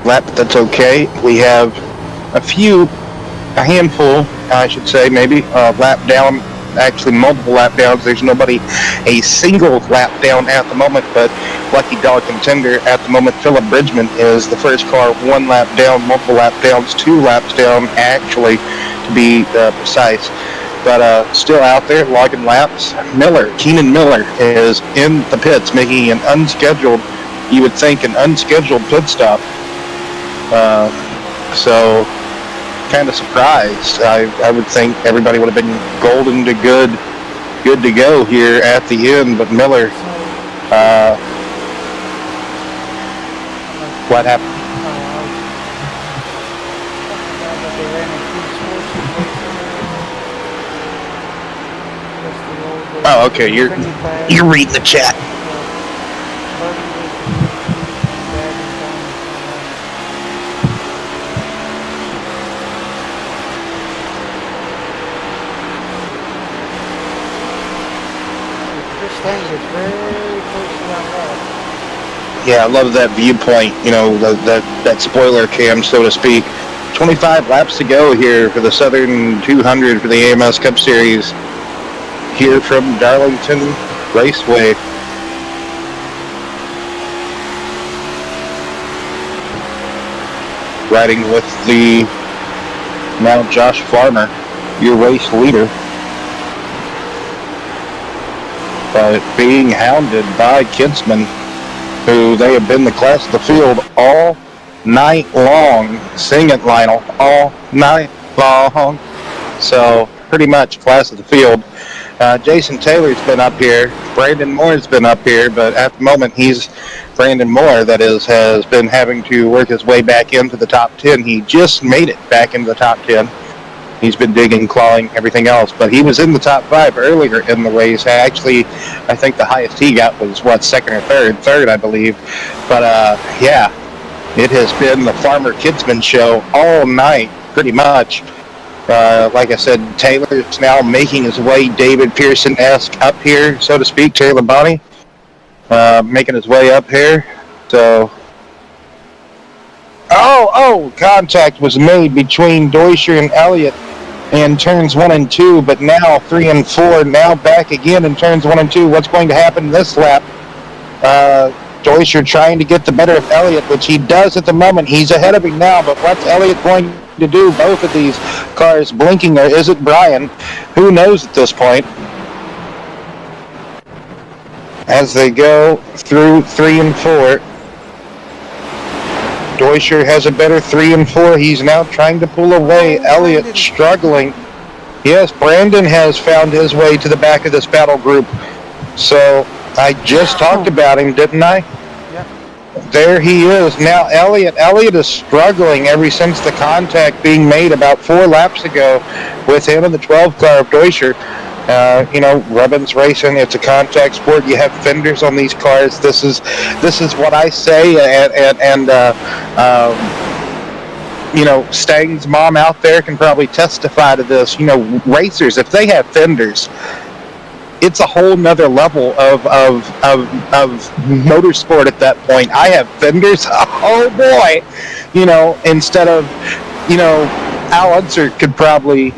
Lap, but that's okay. We have a handful, I should say, maybe, lap down, actually multiple lap downs. There's nobody a single lap down at the moment, but lucky dog contender at the moment, Philip Bridgman is the first car, 1 lap down, multiple lap downs, 2 laps down, actually, to be precise. But still out there logging laps. Keenan Miller is in the pits making an unscheduled, you would think, an unscheduled pit stop. So kind of surprised. I would think everybody would have been golden to good to go here at the end, but Miller, what happened? Oh, okay, you're reading the chat. Yeah, I love that viewpoint, that spoiler cam, so to speak. 25 laps to go here for the Southern 200 for the AMS Cup Series here from Darlington Raceway. Riding with the now Josh Farmer, your race leader. But being hounded by Kinsman, who they have been the class of the field all night long. Sing it, Lionel, all night long. So pretty much class of the field. Jason Taylor's been up here. Brandon Moore's been up here, but at the moment Brandon Moore, that is, has been having to work his way back into the top 10. He just made it back into the top 10. He's been digging, clawing, everything else. But he was in the top 5 earlier in the race. Actually, I think the highest he got was, second or third? Third, I believe. But, yeah, it has been the Farmer Kidsman show all night, pretty much. Like I said, Taylor's now making his way David Pearson-esque up here, so to speak, Taylor Bonney. Making his way up here. So... contact was made between Deutscher and Elliott in turns 1 and 2, but now 3 and 4, now back again in turns 1 and 2. What's going to happen this lap? Deutscher trying to get the better of Elliott, which he does at the moment. He's ahead of him now, but what's Elliott going to do? Both of these cars blinking, or is it Brian? Who knows at this point? As they go through 3 and 4. Deutscher has a better 3 and 4. He's now trying to pull away. Elliott struggling. Yes, Brandon has found his way to the back of this battle group. So I just talked about him, didn't I? Yep. There he is. Now Elliott is struggling ever since the contact being made about 4 laps ago with him in the 12 car of Deutscher. Rubbins Racing, it's a contact sport. You have fenders on these cars. This is what I say, and Stang's mom out there can probably testify to this. Racers, if they have fenders, it's a whole nother level of motorsport at that point. I have fenders. Oh boy, instead of, Al Unser could probably,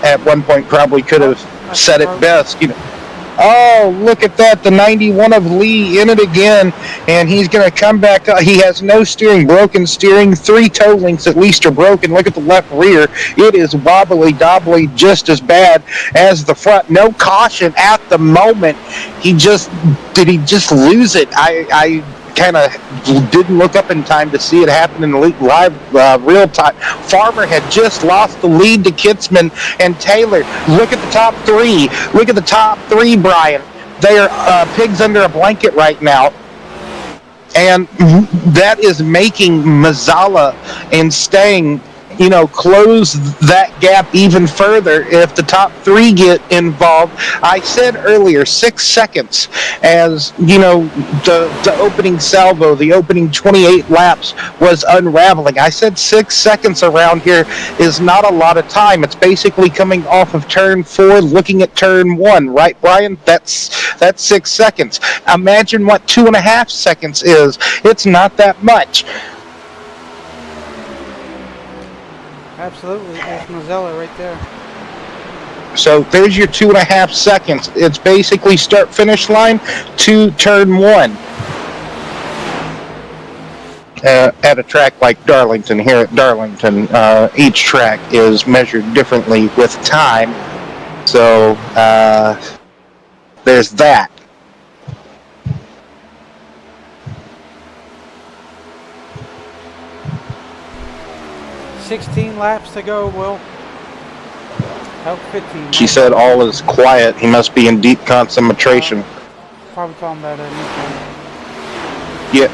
at one point probably could have said it best. Oh, look at that. The 91 of Lee in it again, and he's going to come back. He has no steering, broken steering. 3 toe links at least are broken. Look at the left rear. It is wobbly-dobbly just as bad as the front. No caution at the moment. Did he just lose it? I kind of didn't look up in time to see it happen in the live real time. Farmer had just lost the lead to Kitzman and Taylor. Look at the top 3. Look at the top 3, Brian. They are pigs under a blanket right now. And that is making Mazzala and Stang close that gap even further if the top three get involved. I said earlier 6 seconds as, the opening salvo, the opening 28 laps was unraveling. I said 6 seconds around here is not a lot of time. It's basically coming off of turn 4, looking at turn 1, right, Brian? That's 6 seconds. Imagine what 2.5 seconds is. It's not that much. Absolutely. There's Mazzella right there. So there's your 2.5 seconds. It's basically start finish line to turn 1. At a track like Darlington, here at Darlington, each track is measured differently with time. So there's that. $16 laps to go, Will. Help 15. She said all is quiet. He must be in deep concentration. Probably talking about a Yeah.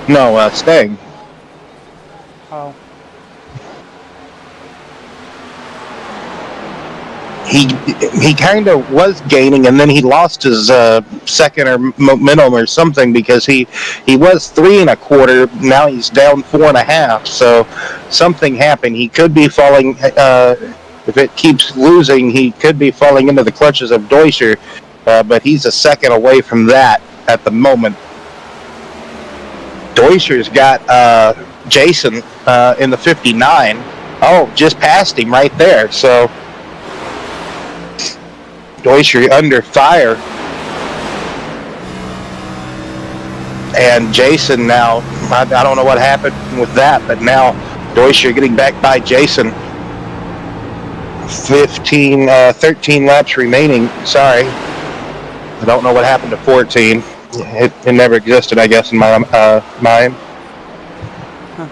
No, staying. Oh. He kind of was gaining, and then he lost his second or momentum or something because he was 3 1/4. Now he's down 4 1/2. So something happened. He could be falling. If it keeps losing, he could be falling into the clutches of Deutscher. But he's a second away from that at the moment. Deutscher's got Jason in the 59. Oh, just passed him right there. So Deutscher under fire. And Jason now, I don't know what happened with that, but now Deutscher getting back by Jason. 13 laps remaining. Sorry. I don't know what happened to 14. It never existed, I guess, in my mind. Huh.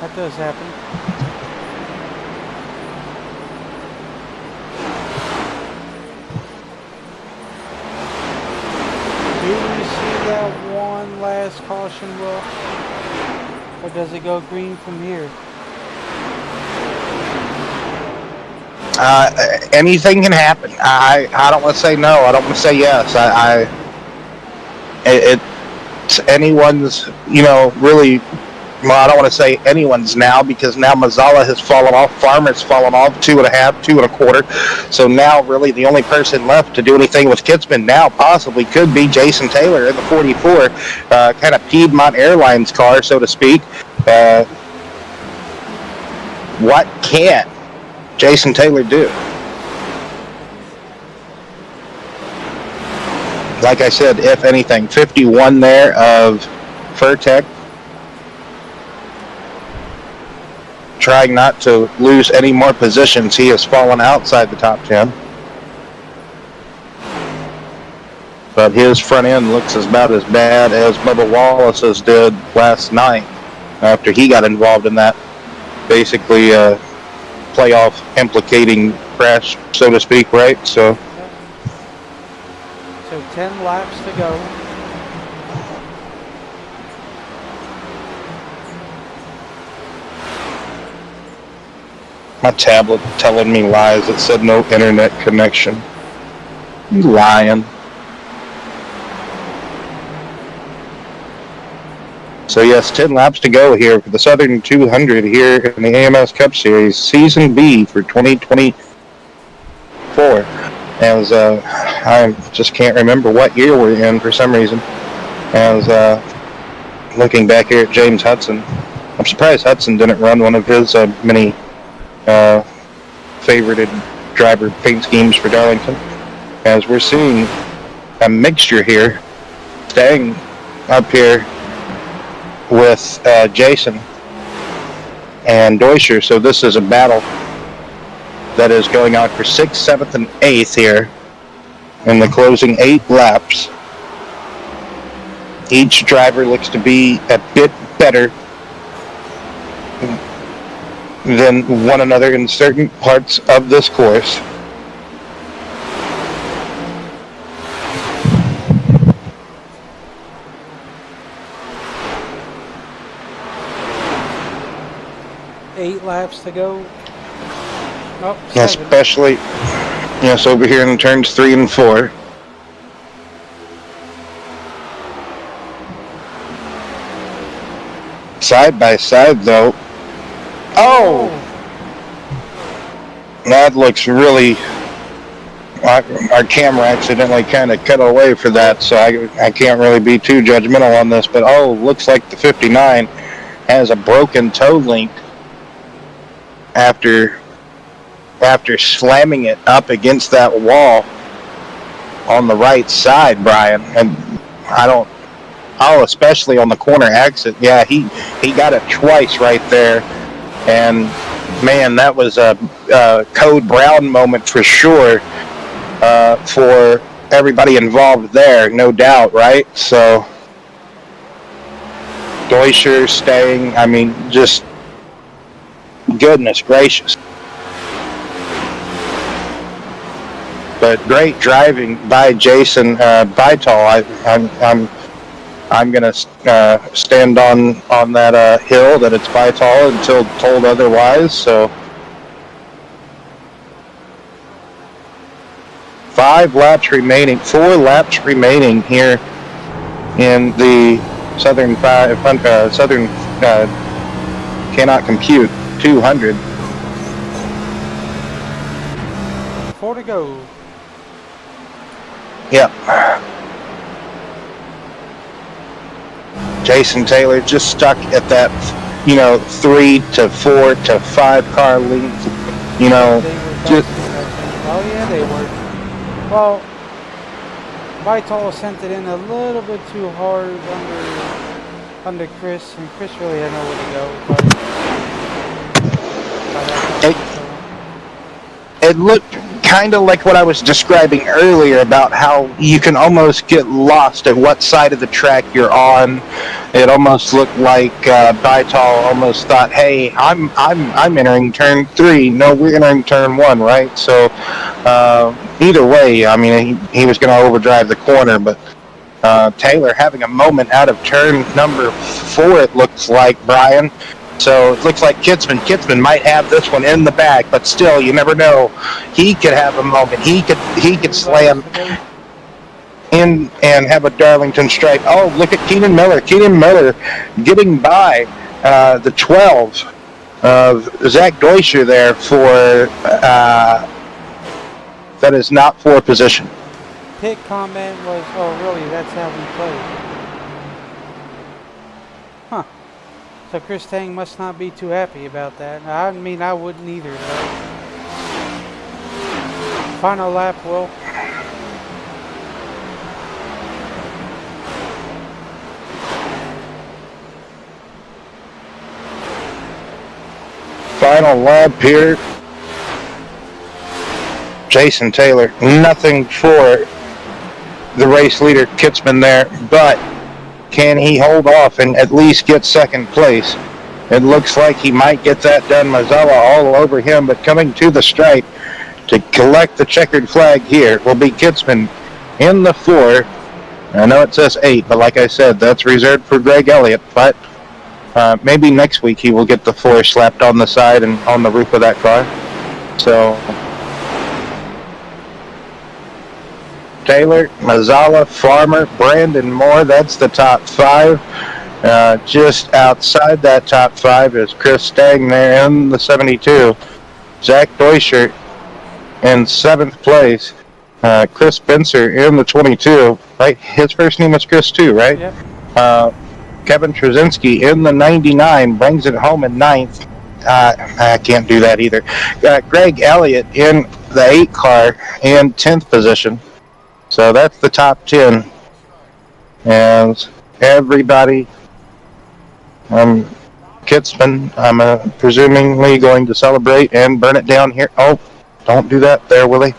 That does happen. Do we see that one last caution, Will? Or does it go green from here? Anything can happen. I don't want to say no. I don't want to say yes. It's anyone's, really. Well, I don't want to say anyone's now because now Mazzella has fallen off. Farmer's fallen off 2 1/2, 2 1/4. So now really the only person left to do anything with Kitzman now possibly could be Jason Taylor in the 44, kind of Piedmont Airlines car, so to speak. What can Jason Taylor do? Like I said, if anything, 51 there of Furtek. Trying not to lose any more positions. He has fallen outside the top 10. But his front end looks about as bad as Bubba Wallace's did last night after he got involved in that basically playoff implicating crash, so to speak, right? So 10 laps to go. My tablet telling me lies. It said no internet connection. You lying. So yes, 10 laps to go here for the Southern 200 here in the AMS Cup Series, Season B for 2024. As I just can't remember what year we're in for some reason. As looking back here at James Hudson, I'm surprised Hudson didn't run one of his many favorited driver paint schemes for Darlington. As we're seeing a mixture here, staying up here with Jason and Deutscher. So this is a battle that is going on for 6th, 7th, and 8th here in the closing 8 laps. Each driver looks to be a bit better than one another in certain parts of this course. 8 laps to go. Oh, 7. Especially, yes, over here in turns 3 and 4. Side by side, though. Oh! That looks really... Our camera accidentally kind of cut away for that, so I can't really be too judgmental on this, but looks like the 59 has a broken toe link after slamming it up against that wall on the right side, Brian. And especially on the corner exit. Yeah, he got it twice right there, and man, that was a Code Brown moment for sure. For everybody involved there, no doubt, right? So, Deutscher staying, just goodness gracious. But great driving by Jason Vital. I'm going to stand on that hill that it's Vital until told otherwise, so... 4 laps remaining here in the Southern cannot compute 200. 4 to go. Yep. Jason Taylor just stuck at that, 3 to 4 to 5 car length. Just. Oh yeah, they were. Well, Vital sent it in a little bit too hard under Chris, and Chris really had nowhere to go. It looked kind of like what I was describing earlier about how you can almost get lost at what side of the track you're on. It almost looked like Vital almost thought, "Hey, I'm entering turn 3. No, we're entering turn 1, right?" So either way, he was going to overdrive the corner, but Taylor having a moment out of turn number 4, it looks like, Brian. So it looks like Kitzman might have this one in the bag, but still, you never know. He could have a moment. He could slam in and have a Darlington stripe. Oh, look at Keenan Miller. Keenan Miller getting by the 12 of Zach Deutscher there for that is not for position. Pit comment was, "Oh, really? That's how we play." Huh. So Chris Tang must not be too happy about that. I wouldn't either, though. Final lap, Will. Final lap here. Jason Taylor, nothing for the race leader Kitzman there, but can he hold off and at least get second place? It looks like he might get that done. Mazzella all over him, but coming to the stripe to collect the checkered flag here will be Kitzman in the 4. I know it says 8, but like I said, that's reserved for Greg Elliott, but maybe next week he will get the 4 slapped on the side and on the roof of that car. So Taylor, Mazzalla, Farmer, Brandon Moore, that's the top 5. Just outside that top 5 is Chris Stang there in the 72. Zach Deutscher in 7th place. Chris Spencer in the 22. Right, his first name was Chris too, right? Yep. Kevin Trzynski in the 99 brings it home in 9th. I can't do that either. Greg Elliott in the 8 car in 10th position. So that's the top 10. And everybody, Kitzman, I'm presumably going to celebrate and burn it down here. Oh, don't do that there, Willie.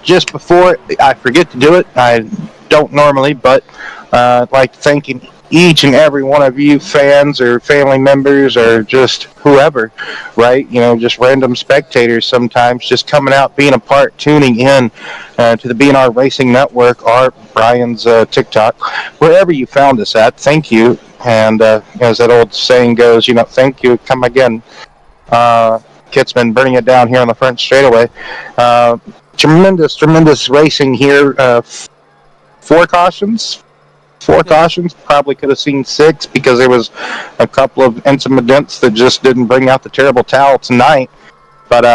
Just before I forget to do it, I don't normally, but I'd like to thank each and every one of you fans or family members or just whoever, right? Just random spectators sometimes just coming out, being a part, tuning in to the BNR Racing Network or Brian's TikTok, wherever you found us at. Thank you. And as that old saying goes, thank you, come again. Kit's been burning it down here on the front straightaway. Tremendous racing here. Four cautions. Probably could have seen 6 because there was a couple of incidents that just didn't bring out the terrible towel tonight. But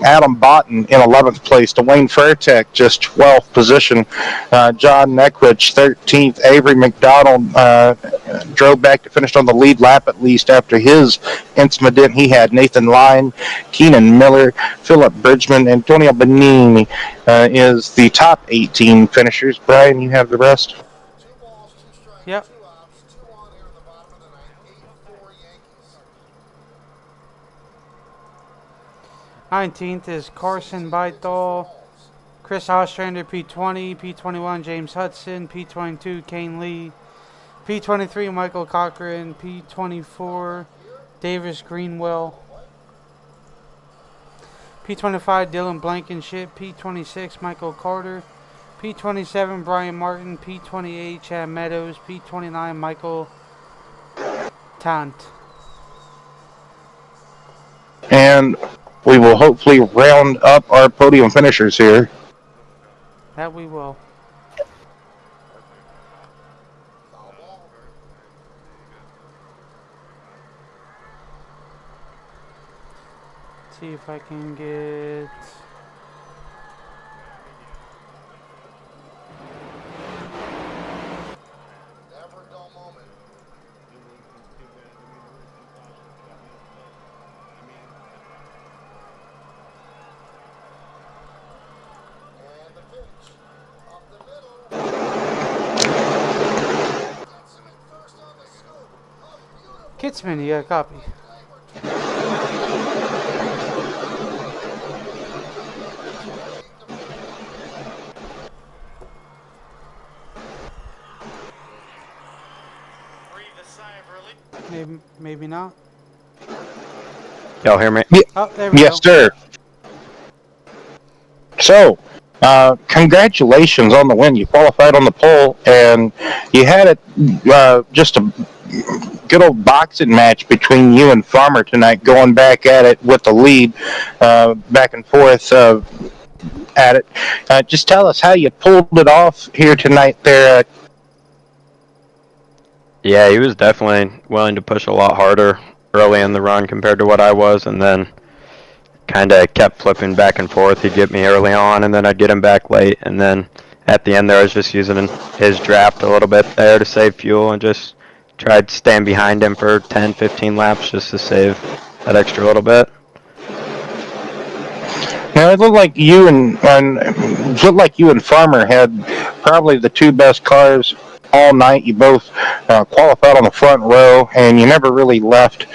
Adam Botten in 11th place, Dwayne Fairtech just 12th position, John Neckwich 13th, Avery McDonald drove back to finish on the lead lap at least after his incident he had. Nathan Line, Keenan Miller, Philip Bridgman, Antonio Benini is the top 18 finishers. Brian, you have the rest? Yep. 19th is Carson Beithal, Chris Ostrander, P20, P21, James Hudson, P22, Kane Lee, P23, Michael Cochran, P24, Davis Greenwell, P25, Dylan Blankenship, P26, Michael Carter, P27, Brian Martin, P28, Chad Meadows, P29, Michael Tant. And we will hopefully round up our podium finishers here. That we will. See if I can get... Kitsman, you got a copy. Maybe not. Y'all hear me? Oh, there we Yes, go. sir. So, congratulations on the win. You qualified on the pole, and you had it just a good old boxing match between you and Farmer tonight, going back at it with the lead, back and forth at it. Just tell us how you pulled it off here tonight there. Yeah, he was definitely willing to push a lot harder early in the run compared to what I was, and then kind of kept flipping back and forth. He'd get me early on, and then I'd get him back late, and then at the end there I was just using his draft a little bit there to save fuel and just tried to stand behind him for 10, 15 laps just to save that extra little bit. Now it looked like you and Farmer had probably the two best cars all night. You both qualified on the front row, and you never really left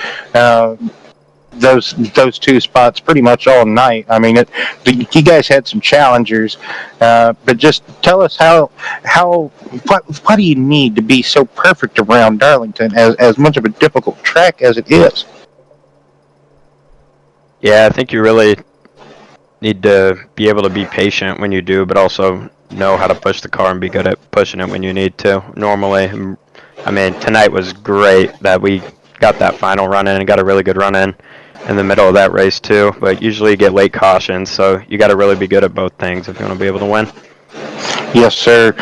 those two spots pretty much all night. I mean, you guys had some challengers, but just tell us what do you need to be so perfect around Darlington, as much of a difficult track as it is? Yeah, I think you really need to be able to be patient when you do, but also know how to push the car and be good at pushing it when you need to. Normally, I mean, tonight was great that we got that final run in and got a really good run in the middle of that race too, but usually you get late cautions, so you got to really be good at both things if you want to be able to win. Yes, sir.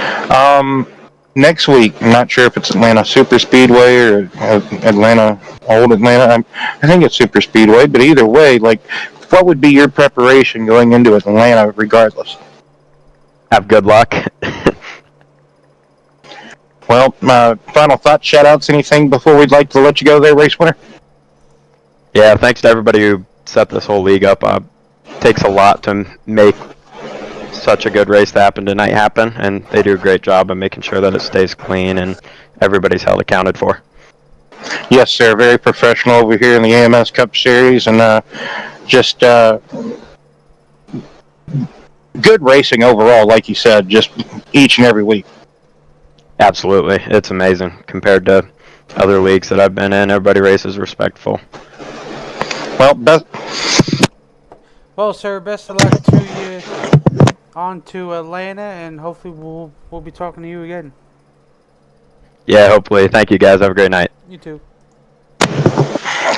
Next week, I'm not sure if it's Atlanta Super Speedway or Old Atlanta. I think it's Super Speedway, but either way, what would be your preparation going into Atlanta regardless? Have good luck. Well, final thoughts, shout-outs, anything before we'd like to let you go there, race winner? Yeah, thanks to everybody who set this whole league up. It takes a lot to make such a good race to happen tonight happen, and they do a great job of making sure that it stays clean and everybody's held accounted for. Yes, sir. Very professional over here in the AMS Cup Series, and just good racing overall, like you said, just each and every week. Absolutely, it's amazing compared to other leagues that I've been in. Everybody races respectful. Well, best. Well, sir, best of luck to you on to Atlanta, and hopefully we'll be talking to you again. Yeah, hopefully. Thank you, guys. Have a great night. You too.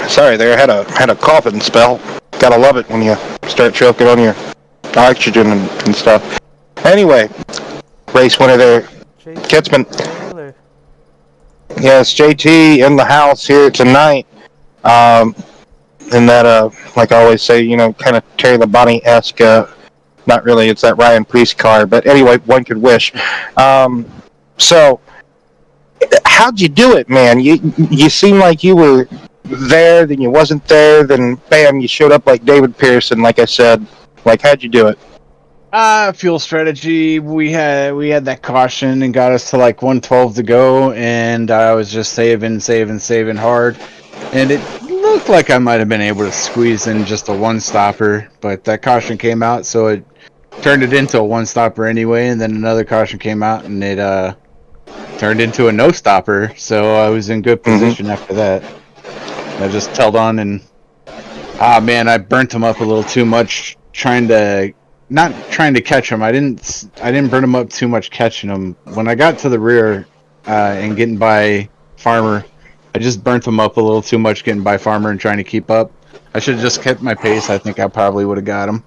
Sorry, there had a coughing spell. Gotta love it when you start choking on your oxygen and stuff. Anyway, race winner there, Jason Kitzman. Taylor. Yes, JT in the house here tonight. And that, like I always say, kind of Terry Labonte-esque. Not really. It's that Ryan Priest car, but anyway, one could wish. So, how'd you do it, man? You seem like you were there, then you wasn't there, then bam, you showed up like David Pearson. Like I said, like how'd you do it? Fuel strategy. We had that caution and got us to like 112 to go, and I was just saving hard, and it looked like I might have been able to squeeze in just a one stopper, but that caution came out, so it turned it into a one stopper anyway, and then another caution came out, and it turned into a no stopper. So I was in good position after that. I just held on, and man, I burnt him up a little too much not trying to catch him. I didn't burn him up too much catching him. When I got to the rear and getting by Farmer, I just burnt him up a little too much getting by Farmer and trying to keep up. I should have just kept my pace. I think I probably would have got him.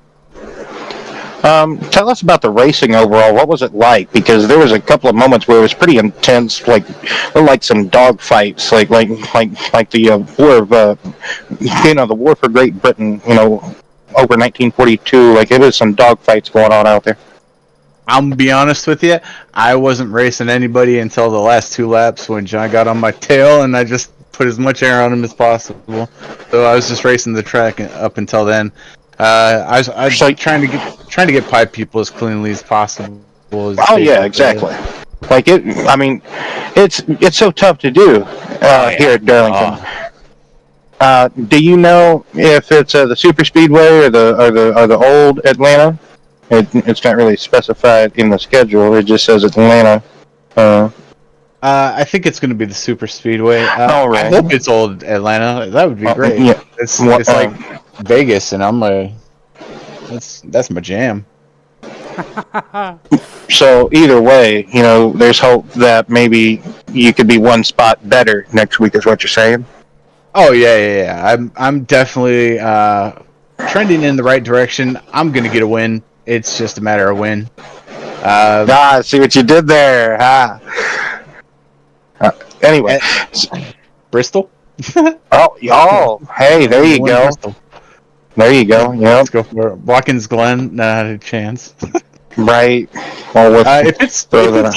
Tell us about the racing overall. What was it like? Because there was a couple of moments where it was pretty intense, like some dog fights, like the war of the war for Great Britain, over 1942. Like it was some dog fights going on out there. I'm gonna be honest with you. I wasn't racing anybody until the last two laps when John got on my tail, and I just put as much air on him as possible. So I was just racing the track up until then. I was like trying to get pipe people as cleanly as possible. Oh yeah, exactly. Like it. I mean, it's so tough to do here at Darlington. Do you know if it's the super speedway or the old Atlanta? It's not really specified in the schedule. It just says Atlanta. I think it's going to be the super speedway. All right. I hope it's old Atlanta. That would be great. Yeah. It's like Vegas, and that's my jam. So either way, there's hope that maybe you could be one spot better next week. Is what you're saying? Oh yeah. I'm definitely trending in the right direction. I'm gonna get a win. It's just a matter of when. See what you did there, huh? Anyway, Bristol. Hey, there you go. Bristol. There you go. Yeah, let's go for it. Watkins Glen. Not a chance. Right. Well, if it's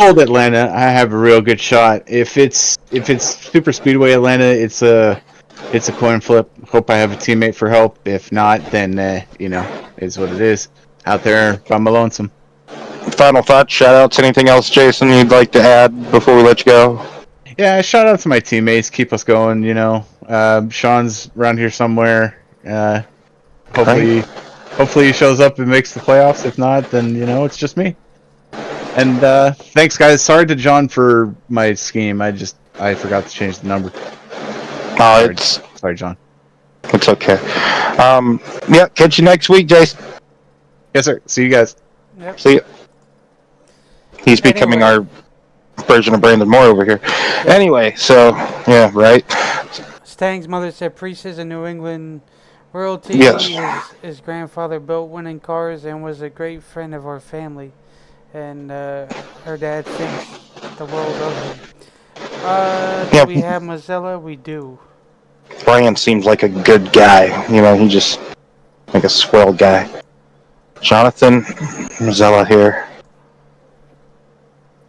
old Atlanta, I have a real good shot. If it's Super Speedway Atlanta, it's a coin flip. Hope I have a teammate for help. If not, then is what it is. Out there by my lonesome. Final thoughts, shout outs, anything else, Jason, you'd like to add before we let you go? Yeah, shout out to my teammates. Keep us going. Sean's around here somewhere. Hopefully he shows up and makes the playoffs. If not, then it's just me. And thanks, guys. Sorry to John for my scheme. I forgot to change the number. Sorry, John. It's okay. Yeah, catch you next week, Jason. Yes, sir. See you guys. Yep. See you. He's becoming our version of Brandon Moore over here. Anyway, so yeah, right. Stang's mother said Priest is a New England royalty. Yes. His grandfather built winning cars and was a great friend of our family. And her dad thinks the world of him. Do we have Mozilla? We do. Brian seems like a good guy. He just like a swell guy. Jonathan Mozilla here.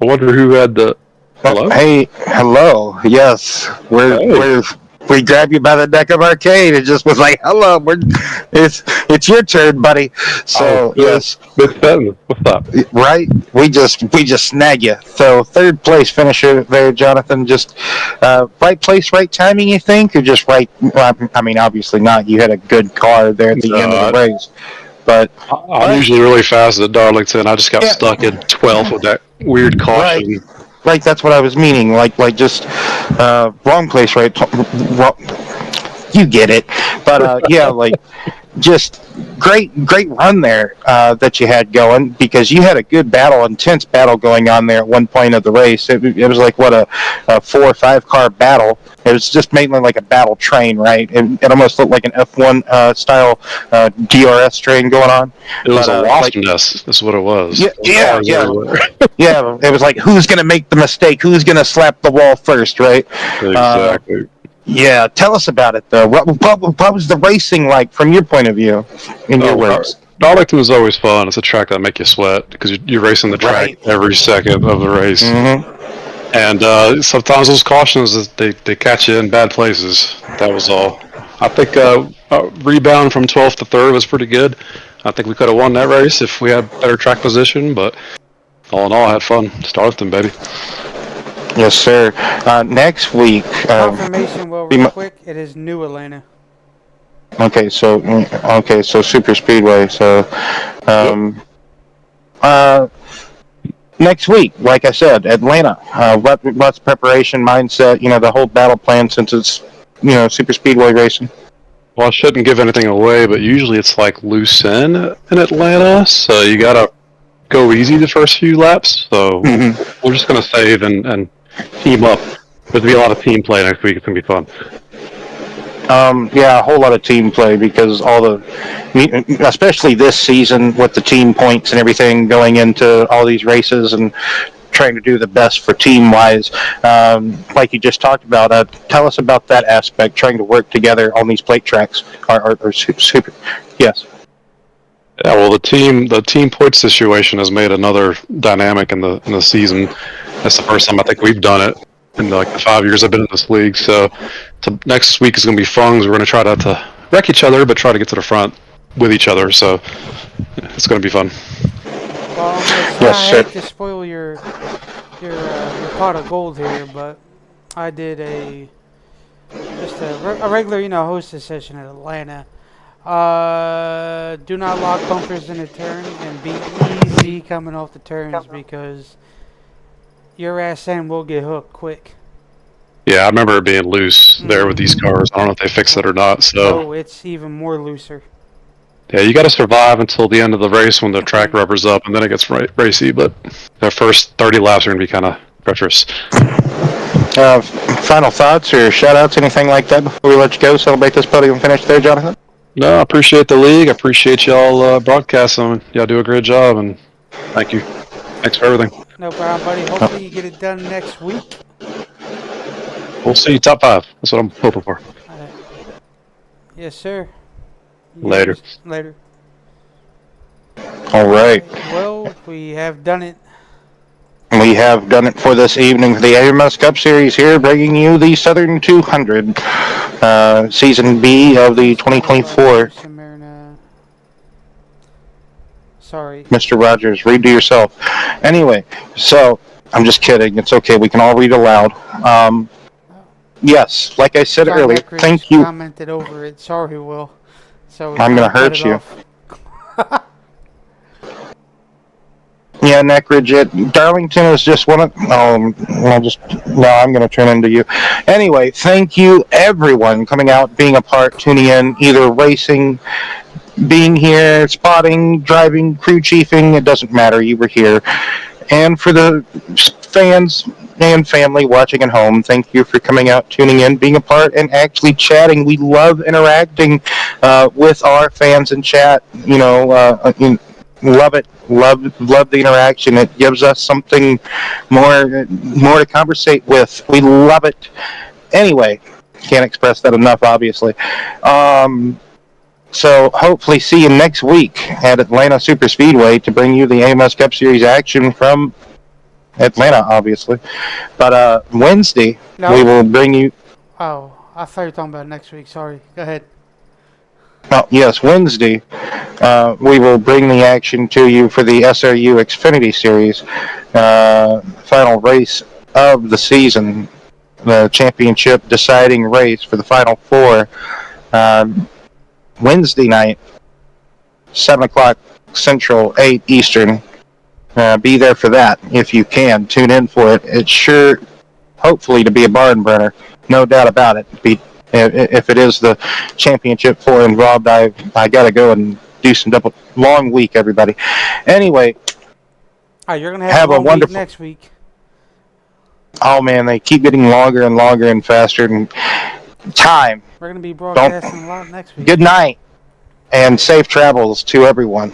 I wonder who had the... Hello? Hey, hello. Yes, we grabbed you by the neck of our cane and just was like, "Hello, it's your turn, buddy." So yes, Miss Benton, what's up? Right, we just snag you. So third place finisher there, Jonathan. Just right place, right timing. You think, or just right? I mean, obviously not. You had a good car there at the end of the race. But I'm usually really fast at Darlington. I just got stuck in 12th with that weird caution. Right, that's what I was meaning. Like just wrong place, right? Wrong, you get it. But yeah, like just great run there that you had going, because you had a good battle, intense battle going on there at one point of the race. It was like a 4 or 5 car battle. It was just mainly like a battle train, right? It almost looked like an F1 style DRS train going on. It was a wasp like, nest. That's what it was. Yeah. Yeah. It was like, who's going to make the mistake? Who's going to slap the wall first, right? Exactly. Yeah, tell us about it though. What was the racing like from your point of view? In your words, Darlington is always fun. It's a track that make you sweat because you're racing the track every second of the race. Mm-hmm. And sometimes those cautions they catch you in bad places. That was all. I think rebound from 12th to 3rd was pretty good. I think we could have won that race if we had better track position. But all in all, I had fun. It's Darlington, baby. Yes, sir. Next week. Confirmation, real quick. It is New Atlanta. Okay, so super speedway. So, next week, like I said, Atlanta. What's preparation mindset? The whole battle plan, since it's super speedway racing. Well, I shouldn't give anything away, but usually it's like loose in Atlanta, so you gotta go easy the first few laps. So we're just gonna save and team up. There's gonna be a lot of team play next week. It's gonna be fun. Yeah, a whole lot of team play, because especially this season with the team points and everything going into all these races and trying to do the best for team-wise, like you just talked about. Tell us about that aspect, trying to work together on these plate tracks. Or super, yes. Yeah, well, the team points situation has made another dynamic in the season. That's the first time I think we've done it in like the 5 years I've been in this league. So next week is going to be fun. We're going to try to wreck each other, but try to get to the front with each other. So it's going to be fun. Well, I hate to spoil your pot of gold here, but I did a regular hostess session at Atlanta. Do not lock bumpers in a turn, and be easy coming off the turns, because your ass end will get hooked quick. Yeah, I remember it being loose there with these cars. I don't know if they fixed it or not. So it's even more looser. Yeah, you got to survive until the end of the race when the track rubbers up, and then it gets racy. But the first 30 laps are going to be kind of treacherous. Final thoughts or shout-outs, anything like that before we let you go? Celebrate this podium finish there, Jonathan? No, I appreciate the league. I appreciate y'all broadcasting. Y'all do a great job, and thank you. Thanks for everything. No problem, buddy. Hopefully you get it done next week. We'll see you top 5. That's what I'm hoping for. Yes, sir. Later. All right. Well, we have done it. We have done it for this evening for the AMS Cup Series here, bringing you the Southern 200 Season B of the 2024. Sorry. Mr. Rogers, read to yourself. Anyway, so, I'm just kidding. It's okay. We can all read aloud. Yes, like I said earlier, thank you. Commented over it. Sorry, Will. So I'm going to hurt you. Yeah, Neckridge, Darlington is just one of... I'm going to turn into you. Anyway, thank you, everyone, coming out, being a part, tuning in, either racing, being here, spotting, driving, crew chiefing, it doesn't matter, you were here. And for the fans and family watching at home, thank you for coming out, tuning in, being a part, and actually chatting. We love interacting with our fans in chat. Love it. Love the interaction. It gives us something more to conversate with. We love it. Anyway, can't express that enough, obviously. So hopefully see you next week at Atlanta Super Speedway to bring you the AMS Cup Series action from Atlanta, obviously. But Wednesday, we will bring you... Oh, I thought you were talking about next week. Sorry. Go ahead. Oh, yes, Wednesday, we will bring the action to you for the SRU Xfinity Series, final race of the season, the championship deciding race for the Final Four. Wednesday night, 7 o'clock Central, 8 Eastern, be there for that if you can. Tune in for it. It's sure, hopefully, to be a barn burner. No doubt about it. If it is the championship 4 involved, I got to go and do some double. Long week, everybody. Anyway, You're gonna have a a long wonderful. week next week. Oh man, they keep getting longer and longer and faster. And time. We're gonna be broadcasting a lot next week. Good night and safe travels to everyone.